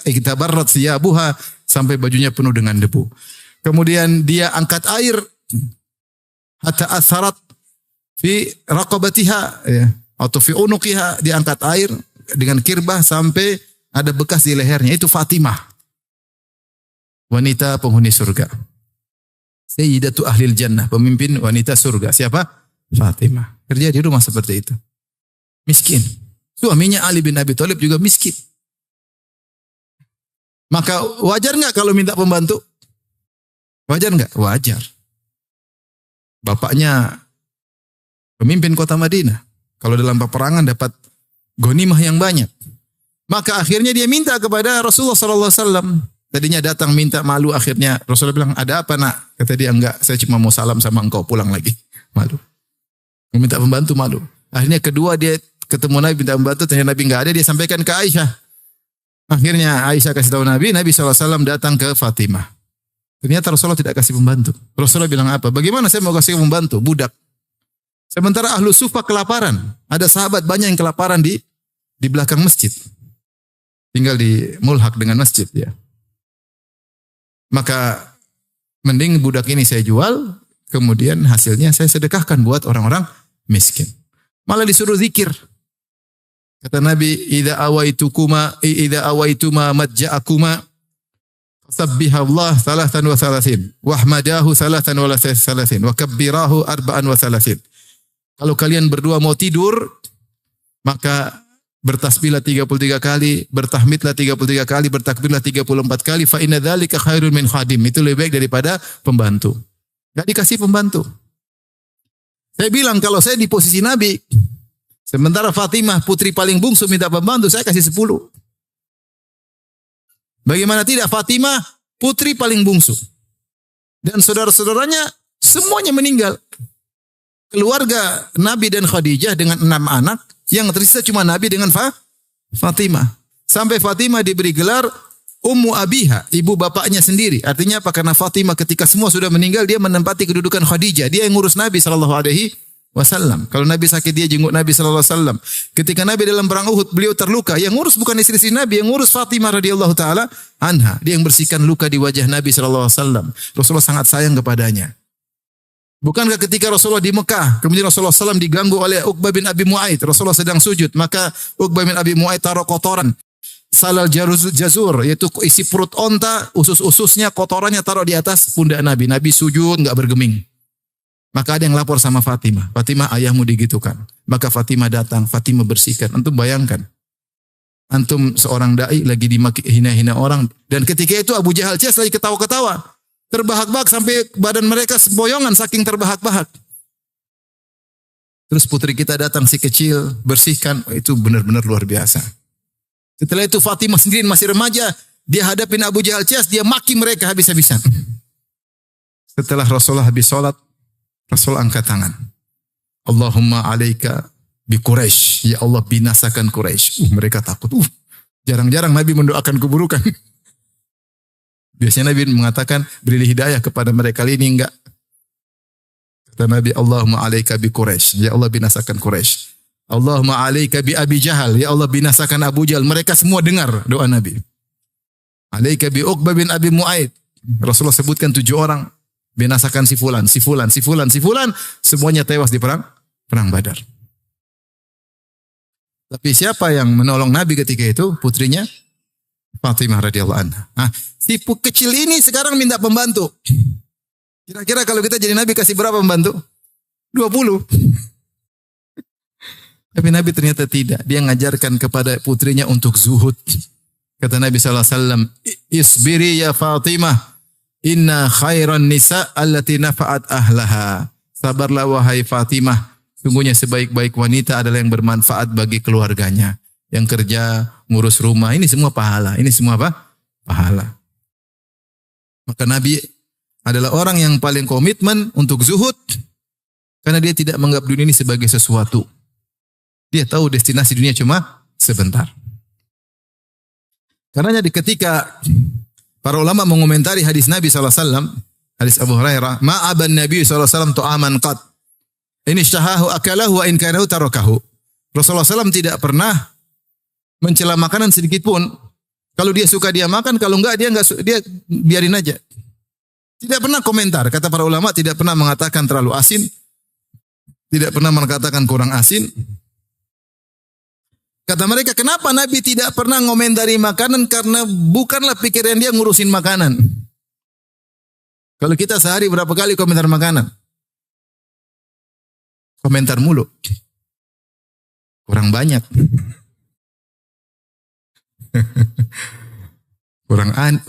kita barat siyabuha, sampai bajunya penuh dengan debu. Kemudian dia angkat air hatta atharat fi raqabatiha, ya, atau fi unuqiha, dia angkat air dengan kirbah sampai ada bekas di lehernya. Itu Fatimah, wanita penghuni surga. Sayyidatu ahlil jannah, pemimpin wanita surga. Siapa? Fatimah. Kerja di rumah seperti itu. Miskin. Suaminya Ali bin Abi Thalib juga miskin. Maka wajar nggak kalau minta pembantu? Wajar nggak? Wajar. Bapaknya pemimpin kota Madinah. Kalau dalam peperangan dapat ghanimah yang banyak. Maka akhirnya dia minta kepada Rasulullah SAW. Tadinya datang minta, malu, akhirnya Rasulullah bilang, ada apa nak? Kata dia, enggak, saya cuma mau salam sama engkau, pulang lagi. Malu. Minta pembantu, malu. Akhirnya kedua dia ketemu Nabi, minta pembantu, ternyata Nabi enggak ada, dia sampaikan ke Aisyah. Akhirnya Aisyah kasih tahu Nabi SAW datang ke Fatimah. Ternyata Rasulullah tidak kasih pembantu. Rasulullah bilang apa? Bagaimana saya mau kasih pembantu? Budak. Sementara ahlu sufa kelaparan. Ada sahabat banyak yang kelaparan di belakang masjid. Tinggal di mulhak dengan masjid, ya. Maka mending budak ini saya jual, kemudian hasilnya saya sedekahkan buat orang-orang miskin. Malah disuruh zikir. Kata Nabi, idza awaituma madja'akuma sabbihallah salatan wa salasin wahmadahu salatan wa salasin wa kabbirahu arba'an wa salasin. Kalau kalian berdua mau tidur, maka bertasbihlah 33 kali, bertahmidlah 33 kali, bertakbirlah 34 kali, fa inna dzalika khairun min khadim. Itu lebih baik daripada pembantu. Enggak dikasih pembantu. Saya bilang kalau saya di posisi Nabi, sementara Fatimah putri paling bungsu minta pembantu, saya kasih 10. Bagaimana tidak, Fatimah putri paling bungsu. Dan saudara-saudaranya semuanya meninggal. Keluarga Nabi dan Khadijah dengan 6 anak, yang tersisa cuma Nabi dengan Fatimah. Sampai Fatimah diberi gelar Ummu Abiha, ibu bapaknya sendiri. Artinya apa? Karena Fatimah ketika semua sudah meninggal, dia menempati kedudukan Khadijah. Dia yang ngurus Nabi SAW. Kalau Nabi sakit, dia jenguk Nabi SAW. Ketika Nabi dalam perang Uhud, beliau terluka. Yang ngurus bukan istri Nabi, yang ngurus Fatimah radhiyallahu taala anha. Dia yang bersihkan luka di wajah Nabi SAW. Rasulullah sangat sayang kepadanya. Bukankah ketika Rasulullah di Mekah, kemudian Rasulullah SAW diganggu oleh Uqbah bin Abi Mu'aid. Rasulullah sedang sujud, maka Uqbah bin Abi Mu'aid taruh kotoran. Salal jazur, yaitu isi perut onta, usus-ususnya, kotorannya taruh di atas pundak Nabi. Nabi sujud, enggak bergeming. Maka ada yang lapor sama Fatimah. Fatimah, ayahmu digitukan. Maka Fatimah datang, Fatimah bersihkan. Antum bayangkan. Antum seorang da'i lagi dimaki hina-hina orang. Dan ketika itu Abu Jahal lagi ketawa-ketawa. Terbahak-bahak sampai badan mereka semboyongan saking terbahak-bahak. Terus putri kita datang si kecil, bersihkan. Oh, itu benar-benar luar biasa. Setelah itu Fatimah sendiri masih remaja. Dia hadapin Abu Jahal dia maki mereka habis-habisan. Setelah Rasulullah habis sholat, Rasul angkat tangan. Allahumma alaika bi Quraisy. Ya Allah, binasakan Quraisy. Mereka takut. Jarang-jarang Nabi mendoakan keburukan. Biasanya Nabi mengatakan, berilah hidayah kepada mereka. Kali ini enggak. Kata Nabi, Allahumma alaika bi Quraisy. Ya Allah binasakan Quraisy. Allahumma alaika bi Abi Jahal. Ya Allah binasakan Abu Jahal. Mereka semua dengar doa Nabi. Alaika bi Uqbah bin Abi Mu'aid. Rasulullah sebutkan 7 orang. Binasakan si fulan, si fulan, si fulan, si fulan. Semuanya tewas di perang Badar. Tapi siapa yang menolong Nabi ketika itu? Putrinya Fatimah radhiyallahu anha. Nah, si kecil ini sekarang minta pembantu. Kira-kira kalau kita jadi Nabi kasih berapa pembantu? 20. Tapi Nabi ternyata tidak. Dia ngajarkan kepada putrinya untuk zuhud. Kata Nabi SAW, Isbiri ya Fatimah. Inna khairan nisa allati nafa'at ahlaha. Sabarlah wahai Fatimah. Sungguhnya sebaik-baik wanita adalah yang bermanfaat bagi keluarganya. Yang kerja, ngurus rumah. Ini semua pahala. Ini semua apa? Pahala. Maka Nabi adalah orang yang paling komitmen untuk zuhud. Karena dia tidak menganggap dunia ini sebagai sesuatu. Dia tahu destinasi dunia cuma sebentar. Karenanya ketika para ulama mengomentari hadis Nabi SAW, hadis Abu Hurairah, ma'aban Nabi SAW tu'aman qat. Ini syahahu akalahu wa in karahu tarakahu. Rasulullah SAW tidak pernah mencela makanan sedikit pun. Kalau dia suka dia makan, kalau enggak dia biarin aja. Tidak pernah komentar. Kata para ulama tidak pernah mengatakan terlalu asin. Tidak pernah mengatakan kurang asin. Kata mereka, kenapa Nabi tidak pernah ngomentari makanan? Karena bukanlah pikiran dia ngurusin makanan. Kalau kita sehari berapa kali komentar makanan? Komentar mulu. Kurang banyak.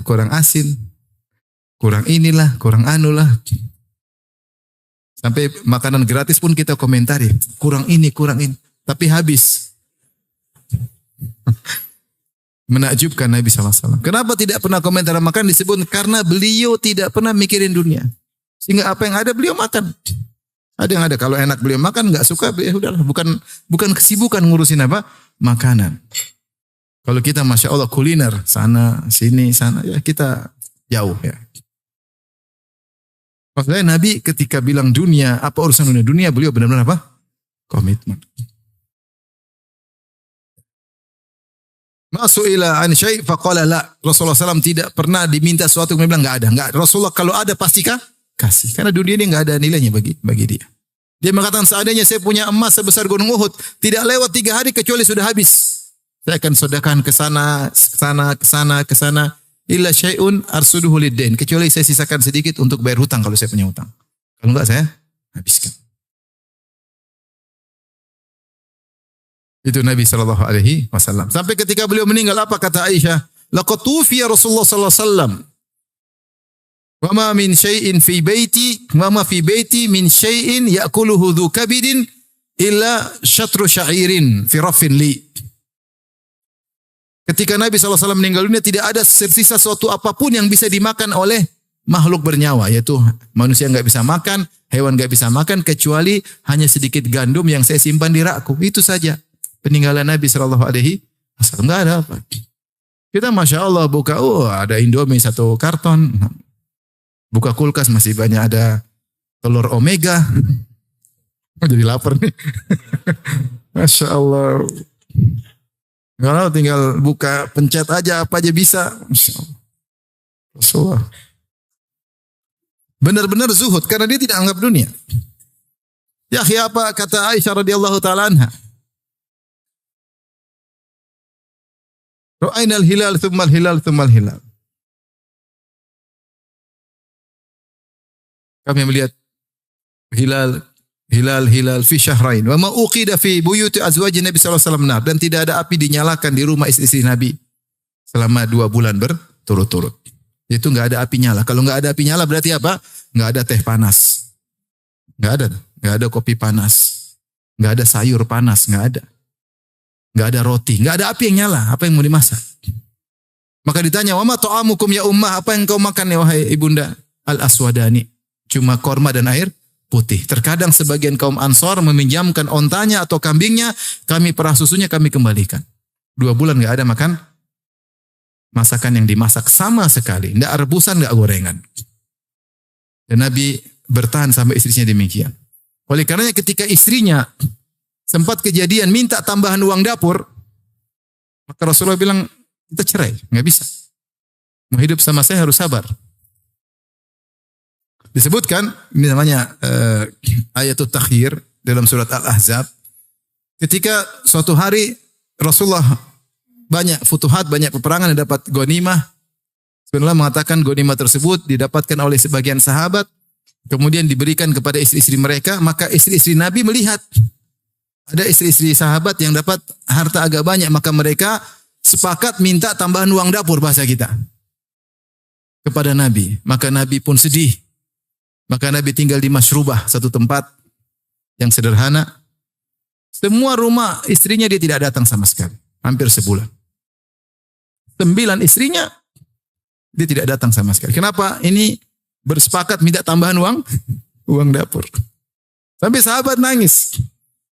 kurang asin. Kurang inilah, kurang anulah. Sampai makanan gratis pun kita komentari. Kurang ini, kurang ini. Tapi habis. Menakjubkan Nabi SAW. Kenapa tidak pernah komentar makan disebut? Karena beliau tidak pernah mikirin dunia. Sehingga apa yang ada beliau makan. Ada yang ada. Kalau enak beliau makan, nggak suka, ya udahlah. Bukan kesibukan ngurusin apa? Makanan. Kalau kita Masya Allah kuliner. Sana, sini, sana. Ya kita jauh ya. Maksudnya Nabi ketika bilang dunia, apa urusan dunia? Dunia beliau benar-benar apa? Komitmen. Masu'ila an syai' faqala la. Rasulullah SAW tidak pernah diminta sesuatu kemudian bilang enggak ada. Enggak. Rasulullah kalau ada pastikah? Kasih. Karena dunia ini enggak ada nilainya bagi dia. Dia mengatakan seandainya saya punya emas sebesar gunung Uhud, tidak lewat 3 hari kecuali sudah habis. Saya akan sedekahkan ke sana. Illa syai'un arsuduhu lid-dain. Kecuali saya sisakan sedikit untuk bayar hutang kalau saya punya hutang. Kalau enggak saya habiskan. Itu Nabi SAW. Sampai ketika beliau meninggal, apa kata Aisyah? Laqad tufiya Rasulullah SAW. Wa ma min syai'in fi baiti, wa ma fi baiti min syai'in ya'kuluhu dhu kabidin illa syatru sya'irin fi raffin li. Ketika Nabi SAW meninggal dunia, tidak ada tersisa suatu apapun yang bisa dimakan oleh makhluk bernyawa. Yaitu manusia nggak bisa makan, hewan nggak bisa makan, kecuali hanya sedikit gandum yang saya simpan di rakku. Itu saja peninggalan Nabi SAW. Nggak ada apa. Kita Masya Allah buka, ada Indomie 1 karton. Buka kulkas masih banyak ada telur omega. Jadi lapar nih. Masya Allah. Kalau tinggal buka, pencet aja apa aja bisa. Masya Allah. Rasulullah. Benar-benar zuhud karena dia tidak anggap dunia. Ya apa kata Aisyah radhiyallahu taala anha? Ra'ainal hilal tsummal hilal tsummal hilal. Kami melihat hilal fi syahrain wa ma uqida fi buyuti azwajin Nabi sallallahu alaihi wasallam, dan tidak ada api dinyalakan di rumah istri-istri Nabi selama 2 bulan berturut-turut. Itu enggak ada api nyala. Kalau enggak ada api nyala berarti apa? Enggak ada teh panas. Enggak ada kopi panas. Enggak ada sayur panas, enggak ada. Enggak ada roti, enggak ada api yang nyala. Apa yang mau dimasak? Maka ditanya, "Wa ma ta'amukum ya ummah?" Apa yang kau makan ya wahai ibunda? Al-aswadani. Cuma korma dan air putih. Terkadang sebagian kaum Ansor meminjamkan ontanya atau kambingnya, kami perah susunya, kami kembalikan. 2 bulan enggak ada makan masakan yang dimasak sama sekali. Enggak rebusan, enggak gorengan. Dan Nabi bertahan sampai istrinya demikian. Oleh karenanya ketika istrinya sempat kejadian minta tambahan uang dapur, maka Rasulullah bilang, kita cerai, nggak bisa. Mau hidup sama saya harus sabar. Disebutkan, ini namanya ayatul takhir dalam surat Al-Ahzab. Ketika suatu hari Rasulullah banyak futuhat, banyak peperangan yang dapat ghanimah. Rasulullah mengatakan ghanimah tersebut didapatkan oleh sebagian sahabat, kemudian diberikan kepada istri-istri mereka, maka istri-istri Nabi melihat ada istri-istri sahabat yang dapat harta agak banyak, maka mereka sepakat minta tambahan uang dapur bahasa kita kepada Nabi. Maka Nabi pun sedih. Maka Nabi tinggal di Mashrubah, satu tempat yang sederhana. Semua rumah istrinya dia tidak datang sama sekali. Hampir sebulan. 9 istrinya dia tidak datang sama sekali. Kenapa? Ini bersepakat minta tambahan uang dapur. Sampai sahabat nangis.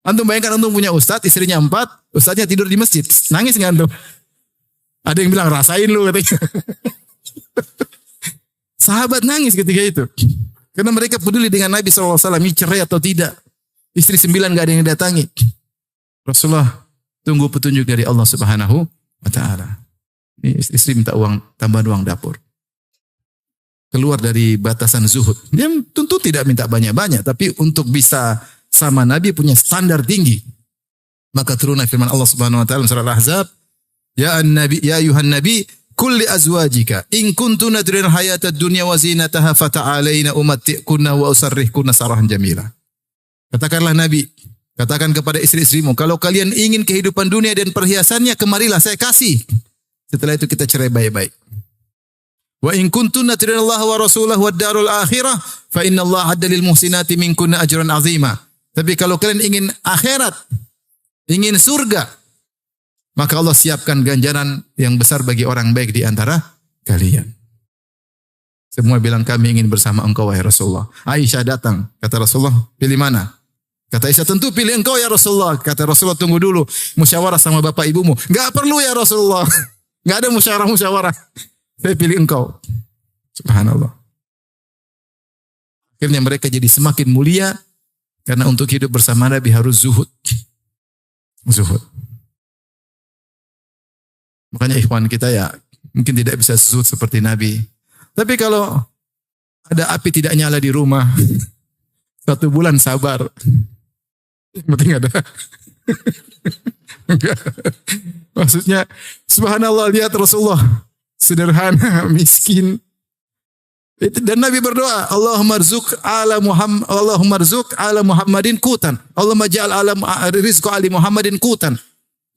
Antum bayangkan antum punya ustadz, istrinya 4, ustadznya tidur di masjid. Nangis nggak antum? Ada yang bilang rasain lu katanya. Sahabat nangis ketika itu. Karena mereka peduli dengan Nabi SAW, ini cerai atau tidak. Istri 9 gak ada yang datangi. Rasulullah tunggu petunjuk dari Allah Subhanahu wa Ta'ala. Ini istri minta tambahan uang dapur. Keluar dari batasan zuhud. Dia tentu tidak minta banyak-banyak, tapi untuk bisa sama Nabi punya standar tinggi. Maka turunlah firman Allah Subhanahu wa Ta'ala surah Al-Ahzab, Ya ayuhan nabi, kulli azwajika in kuntunna turidna hayatad dunya wa zinataha fata'alaina umatti'kunna wa usarrihkunna sarahan jamila. Katakanlah Nabi, katakan kepada istri-istrimu, kalau kalian ingin kehidupan dunia dan perhiasannya, kemarilah saya kasih. Setelah itu kita cerai baik-baik. Wa in kuntunna turidna Allah wa rasulahu wad darul akhirah fa innallaha adda lil muhsinati minkunna ajran azima. Tapi kalau kalian ingin akhirat, ingin surga, maka Allah siapkan ganjaran yang besar bagi orang baik di antara kalian. Semua bilang kami ingin bersama engkau wahai Rasulullah. Aisyah datang, kata Rasulullah, pilih mana? Kata Aisyah, tentu pilih engkau ya Rasulullah. Kata Rasulullah, tunggu dulu, musyawarah sama bapak ibumu. Enggak perlu ya Rasulullah. Enggak ada musyawarah. Saya pilih engkau. Subhanallah. Akhirnya mereka jadi semakin mulia karena untuk hidup bersama Nabi harus zuhud. Zuhud. Makanya ikhwan kita ya mungkin tidak bisa zuhud seperti Nabi. Tapi kalau ada api tidak nyala di rumah, 1 bulan sabar. Penting ada. Maksudnya subhanallah, lihat Rasulullah sederhana, miskin. Dan Nabi berdoa, Allahumma rzuq ala Muhammadin qutan. Allahumma ja'al rizqa ali Muhammadin qutan.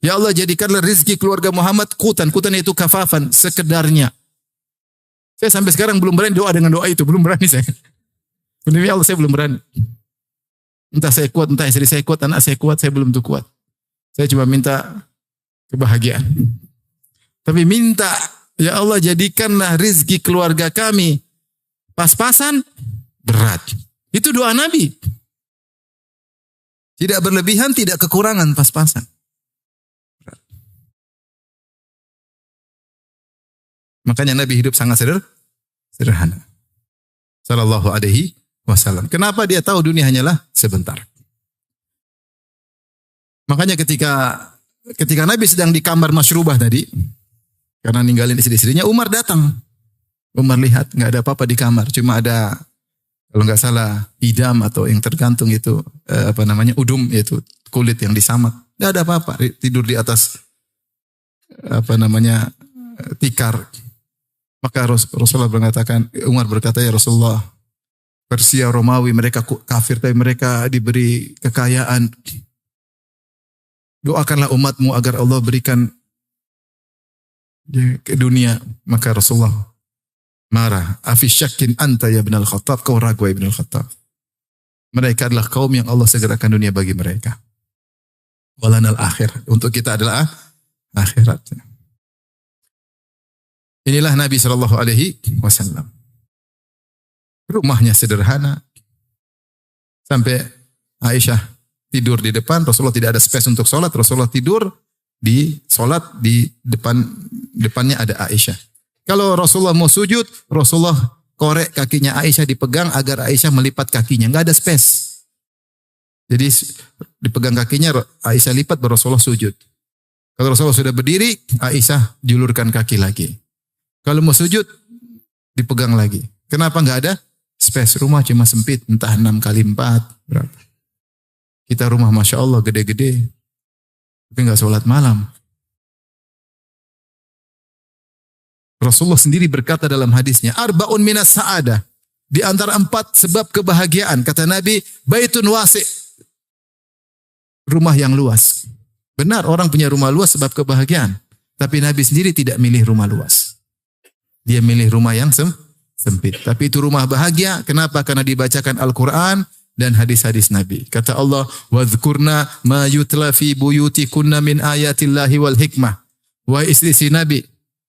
Ya Allah, jadikanlah rizki keluarga Muhammad qutan. Qutan itu kafafan, sekedarnya. Saya sampai sekarang belum berani doa dengan doa itu, belum berani saya. Demi Allah saya belum berani. Entah saya kuat, entah istri saya kuat, anak saya kuat, saya belum tuh kuat. Saya cuma minta kebahagiaan. Tapi minta, ya Allah jadikanlah rizki keluarga kami pas-pasan, berat. Itu doa Nabi. Tidak berlebihan, tidak kekurangan, pas-pasan. Makanya Nabi hidup sangat sederhana. Sallallahu alaihi wasallam. Kenapa dia tahu dunia hanyalah sebentar? Makanya ketika Nabi sedang di kamar Mashrubah tadi, karena ninggalin istri-istrinya, Umar datang. Umar lihat nggak ada apa-apa di kamar, cuma ada kalau nggak salah idam atau yang tergantung itu udum, yaitu kulit yang disamak. Nggak ada apa-apa, tidur di atas tikar. Maka Rasulullah mengatakan, Umar berkata, ya Rasulullah, Persia, Romawi, mereka kafir, tapi mereka diberi kekayaan. Doakanlah umatmu agar Allah berikan ke dunia. Maka Rasulullah marah. Afi syakin anta ya ibn al-Khattab, kau ragu ibn al-Khattab. Mereka adalah kaum yang Allah segerakan dunia bagi mereka. Walanal akhir. Untuk kita adalah akhirat. Inilah Nabi Shallallahu Alaihi Wasallam. Rumahnya sederhana. Sampai Aisyah tidur di depan. Rasulullah tidak ada space untuk sholat. Rasulullah tidur di sholat di depannya ada Aisyah. Kalau Rasulullah mau sujud, Rasulullah korek kakinya Aisyah dipegang agar Aisyah melipat kakinya. Nggak ada space. Jadi dipegang kakinya, Aisyah lipat baru Rasulullah sujud. Kalau Rasulullah sudah berdiri, Aisyah julurkan kaki lagi. Kalau mau sujud, dipegang lagi. Kenapa nggak ada space? Rumah cuma sempit, entah 6 kali 4 berapa. Kita rumah Masya Allah gede-gede, tapi nggak sholat malam. Rasulullah sendiri berkata dalam hadisnya, arba'un minas sa'adah. Di antara 4 sebab kebahagiaan. Kata Nabi, baitun wasi'. Rumah yang luas. Benar, orang punya rumah luas sebab kebahagiaan. Tapi Nabi sendiri tidak milih rumah luas. Dia milih rumah yang sempit. Tapi itu rumah bahagia. Kenapa? Karena dibacakan Al-Quran dan hadis-hadis Nabi. Kata Allah, وَذْكُرْنَا مَا يُتْلَى فِي بُيُوتِكُنَّ مِنْ آيَاتِ اللَّهِ وَالْحِكْمَةِ. Wahai istri Nabi,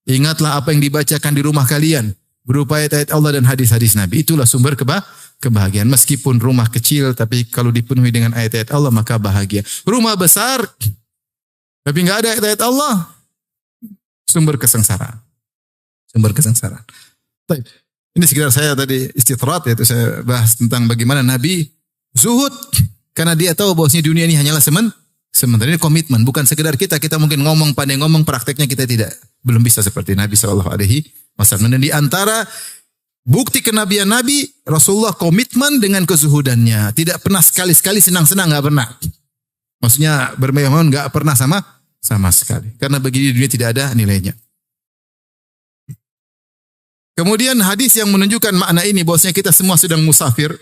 ingatlah apa yang dibacakan di rumah kalian. Berupa ayat-ayat Allah dan hadis-hadis Nabi. Itulah sumber kebahagiaan. Meskipun rumah kecil, tapi kalau dipenuhi dengan ayat-ayat Allah, maka bahagia. Rumah besar, tapi nggak ada ayat-ayat Allah, sumber kesengsaraan. Sumber kesengsaraan. Baik. Ini sekitar saya tadi istitrat, yaitu saya bahas tentang bagaimana Nabi zuhud. Karena dia tahu bahwasanya dunia ini hanyalah sementara. Ini komitmen, bukan sekedar kita mungkin ngomong, pandai ngomong, prakteknya kita belum bisa seperti Nabi SAW. Dan di antara bukti kenabian Nabi, Rasulullah komitmen dengan kezuhudannya. Tidak pernah sekali-sekali senang-senang, nggak pernah. Maksudnya bermewah-mewah nggak pernah sama sekali. Karena bagi dunia tidak ada nilainya. Kemudian hadis yang menunjukkan makna ini bahwasanya kita semua sedang musafir.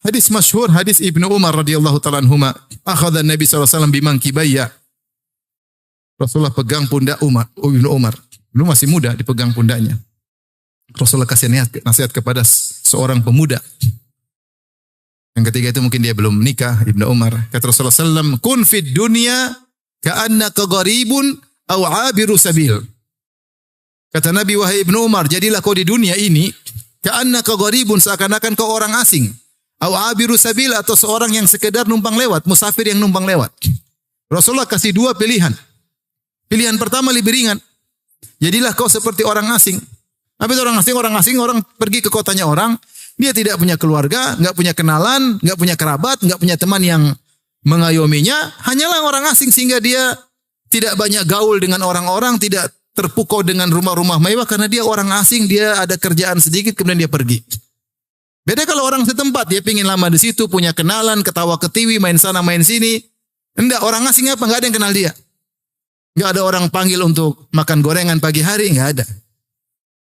Hadis masyhur, hadis Ibnu Umar radhiyallahu ta'ala anhuma. Akhadha Nabi SAW bimangkibayya. Rasulullah pegang pundak Ibnu Umar. Belum masih muda, dipegang pundaknya. Rasulullah kasih nasihat kepada seorang pemuda. Yang ketiga itu mungkin dia belum menikah, Ibnu Umar. Kata Rasulullah SAW, kun fid dunya ka'annaka gharibun aw 'abiru sabil. Kata Nabi, wahai Ibnu Umar, jadilah kau di dunia ini ka'annaka gharibun, seakan-akan kau orang asing. Aw 'abiru sabil, atau seorang yang sekedar numpang lewat, musafir yang numpang lewat. Rasulullah kasih 2 pilihan. Pilihan pertama lebih ringan. Jadilah kau seperti orang asing. Apa itu orang asing? Orang asing, orang pergi ke kotanya orang, dia tidak punya keluarga, enggak punya kenalan, enggak punya kerabat, enggak punya teman yang mengayominya, hanyalah orang asing sehingga dia tidak banyak gaul dengan orang-orang, tidak terpukau dengan rumah-rumah mewah karena dia orang asing, dia ada kerjaan sedikit kemudian dia pergi. Beda kalau orang setempat, dia pingin lama di situ, punya kenalan, ketawa ketiwi, main sana main sini. Enggak, orang asing apa? Enggak ada yang kenal dia. Enggak ada orang panggil untuk makan gorengan pagi hari, enggak ada.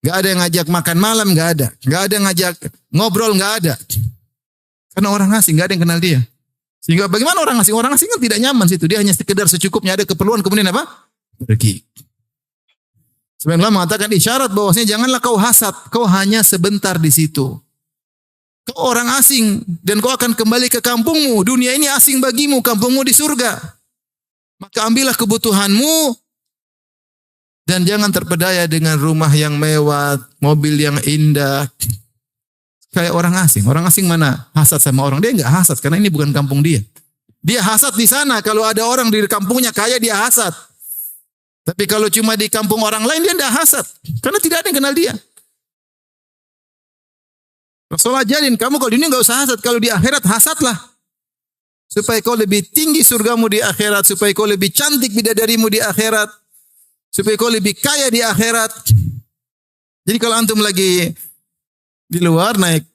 Enggak ada yang ngajak makan malam, enggak ada. Enggak ada yang ngajak ngobrol, enggak ada. Karena orang asing, enggak ada yang kenal dia. Sehingga bagaimana orang asing? Orang asing kan tidak nyaman situ. Dia hanya sekedar secukupnya, ada keperluan, kemudian apa? Pergi. Sebenarnya mengatakan isyarat bahwasanya janganlah kau hasad, kau hanya sebentar di situ. Kau orang asing dan kau akan kembali ke kampungmu. Dunia ini asing bagimu, kampungmu di surga. Maka ambillah kebutuhanmu dan jangan terpedaya dengan rumah yang mewah, mobil yang indah. Kayak orang asing. Orang asing mana hasad sama orang? Dia enggak hasad karena ini bukan kampung dia. Dia hasad di sana. Kalau ada orang di kampungnya kaya, dia hasad. Tapi kalau cuma di kampung orang lain, dia tidak hasad. Karena tidak ada yang kenal dia. Rasulullah ajarin, kamu kalau di dunia nggak usah hasad. Kalau di akhirat, hasadlah. Supaya kau lebih tinggi surgamu di akhirat. Supaya kau lebih cantik bidadarimu di akhirat. Supaya kau lebih kaya di akhirat. Jadi kalau antum lagi di luar, naik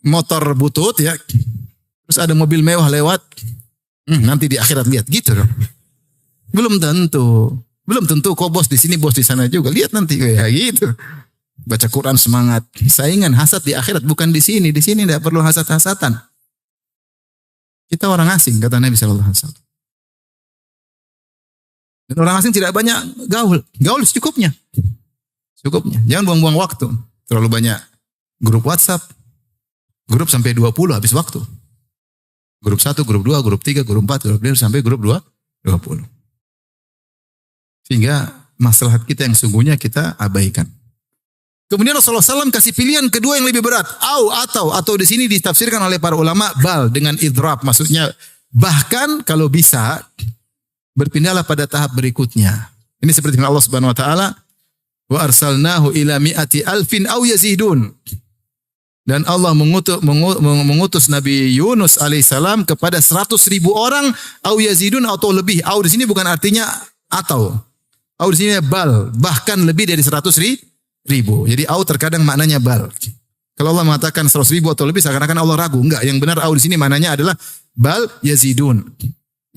motor butut, ya, terus ada mobil mewah lewat, nanti di akhirat lihat. Gitu dong. Belum tentu. Belum tentu kau bos di sini, bos di sana juga. Lihat nanti kayak gitu. Baca Quran semangat. Saingan hasad di akhirat bukan di sini. Di sini tidak perlu hasad-hasatan. Kita orang asing kata Nabi sallallahu alaihi wasallam. Dan orang asing tidak banyak gaul. Gaul secukupnya. Cukupnya. Jangan buang-buang waktu. Terlalu banyak grup WhatsApp. Grup sampai 20 habis waktu. Grup 1, grup 2, grup 3, grup 4, grup 5 sampai grup 20. Sehingga maslahat kita yang sungguhnya kita abaikan. Kemudian Rasulullah SAW kasih pilihan kedua yang lebih berat. Atau di sini ditafsirkan oleh para ulama bal dengan idrab. Maksudnya bahkan kalau bisa berpindahlah pada tahap berikutnya. Ini seperti Allah Subhanahu wa taala, wa arsalnahu ila mi'ati alfin aw yazidun. Dan Allah mengutus Nabi Yunus alaihissalam kepada 100.000 orang, au yazidun atau lebih. Au di sini bukan artinya atau. Au di sini bal, bahkan lebih dari 100.000. Jadi au terkadang maknanya bal. Kalau Allah mengatakan 100.000 atau lebih, seakan-akan Allah ragu. Enggak, yang benar au di sini maknanya adalah bal yazidun.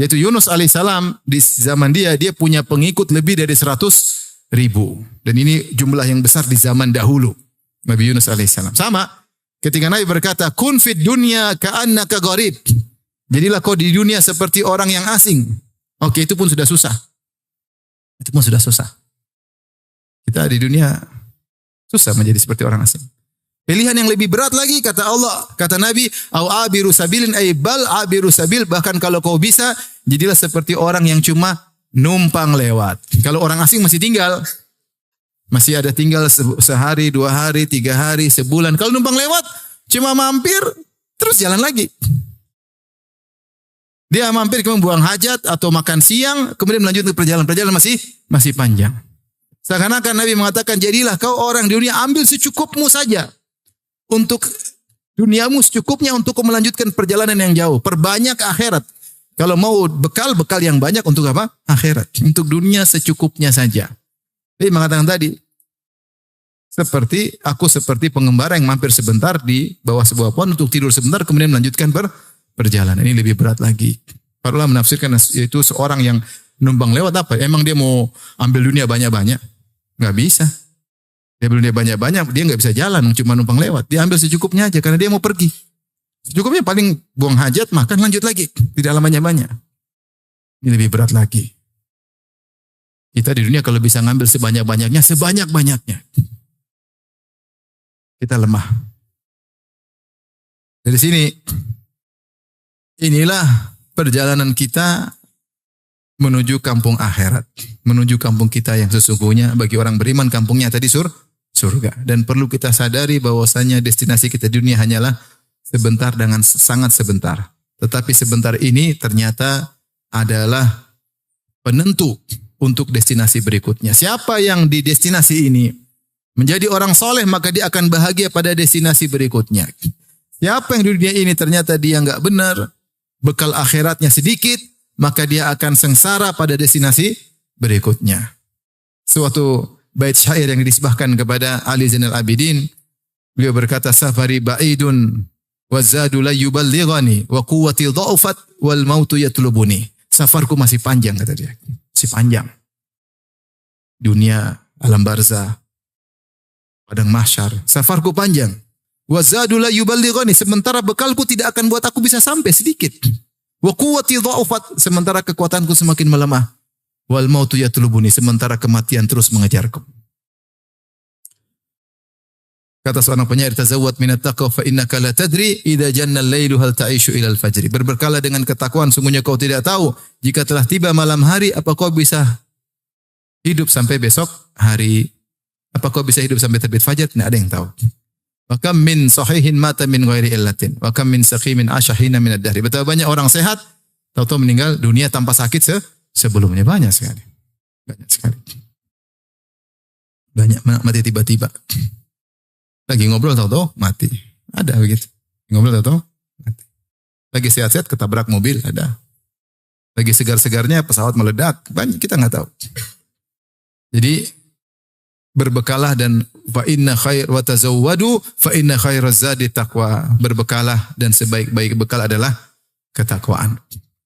Yaitu Yunus alaihissalam di zaman dia punya pengikut lebih dari 100.000. Dan ini jumlah yang besar di zaman dahulu. Nabi Yunus alaihissalam. Sama. Ketika Nabi berkata, kun fid dunya ka'annaka gharib. Jadilah kau di dunia seperti orang yang asing. Oke, itu pun sudah susah. Kita di dunia susah menjadi seperti orang asing. Pilihan yang lebih berat lagi, kata Allah, kata Nabi, au abiru sabilin ay bal abiru sabil. Bahkan kalau kau bisa, jadilah seperti orang yang cuma numpang lewat. Kalau orang asing masih tinggal. Masih ada tinggal sehari, 2 hari, 3 hari, sebulan. Kalau numpang lewat, cuma mampir, terus jalan lagi. Dia mampir kemudian buang hajat atau makan siang, kemudian melanjutkan perjalanan. Perjalanan masih panjang. Seakan-akan Nabi mengatakan, jadilah kau orang di dunia, ambil secukupmu saja. Untuk duniamu secukupnya untuk melanjutkan perjalanan yang jauh. Perbanyak akhirat. Kalau mau bekal yang banyak untuk apa? Akhirat. Untuk dunia secukupnya saja. Jadi mengatakan tadi, seperti pengembara yang mampir sebentar di bawah sebuah pohon untuk tidur sebentar kemudian melanjutkan perjalanan. Ini lebih berat lagi. Para ulama menafsirkan itu seorang yang numpang lewat apa? Emang dia mau ambil dunia banyak-banyak? Nggak bisa. Dia ambil dunia banyak-banyak, dia nggak bisa jalan, cuma numpang lewat. Dia ambil secukupnya aja karena dia mau pergi. Secukupnya paling buang hajat, makan, lanjut lagi. Tidak lama banyak. Ini lebih berat lagi. Kita di dunia kalau bisa ngambil sebanyak-banyaknya, kita lemah. Dari sini, inilah perjalanan kita menuju kampung akhirat. Menuju kampung kita yang sesungguhnya. Bagi orang beriman, kampungnya tadi surga. Dan perlu kita sadari bahwasanya destinasi kita di dunia hanyalah sebentar dengan sangat sebentar. Tetapi sebentar ini ternyata adalah penentu untuk destinasi berikutnya. Siapa yang di destinasi ini menjadi orang soleh, maka dia akan bahagia pada destinasi berikutnya. Siapa yang di dunia ini ternyata dia enggak benar, bekal akhiratnya sedikit, maka dia akan sengsara pada destinasi berikutnya. Suatu bait syair yang disebahkan kepada Ali Zainal Abidin, beliau berkata, safari ba'idun wa zadu la yuballighani wa quwwati dha'ufat wal mautu yatlubuni. Safarku masih panjang, kata dia. Masih panjang. Dunia, alam barzah, padang mahsyar. Safarku panjang. Wa zadu la yuballighani. Sementara bekalku tidak akan buat aku bisa sampai sedikit. Wa quwwati dha'ufat. Sementara kekuatanku semakin melemah. Wal mautu yatlubuni. Sementara kematian terus mengejarku. Kata seorang penyair, tazawwad minat taqwa fa innaka la tadri idza janna al-lailu hal ta'ishu ila al-fajri. Berberkalah dengan ketakwaan, sungguhnya kau tidak tahu jika telah tiba malam hari apa kau bisa hidup sampai besok hari. Apa kau bisa hidup sampai terbit fajar? Tidak ada yang tahu. Wa kam min sahihin mata min ghairi illatin wa kam min saqimin ashahina min ad-dahri. Betapa banyak orang sehat tahu-tahu meninggal dunia tanpa sakit sebelumnya. Banyak sekali. Banyak mati tiba-tiba. Lagi ngobrol tahu-tahu mati. Ada begitu. Ngobrol tahu-tahu mati. Lagi sehat-sehat ketabrak mobil, ada. Lagi segar-segarnya pesawat meledak, banyak kita nggak tahu. Jadi berbekalah dan fa inna khair wa tazawwadu fa inna khairaz zadi taqwa. Berbekalah dan sebaik-baik bekal adalah ketakwaan.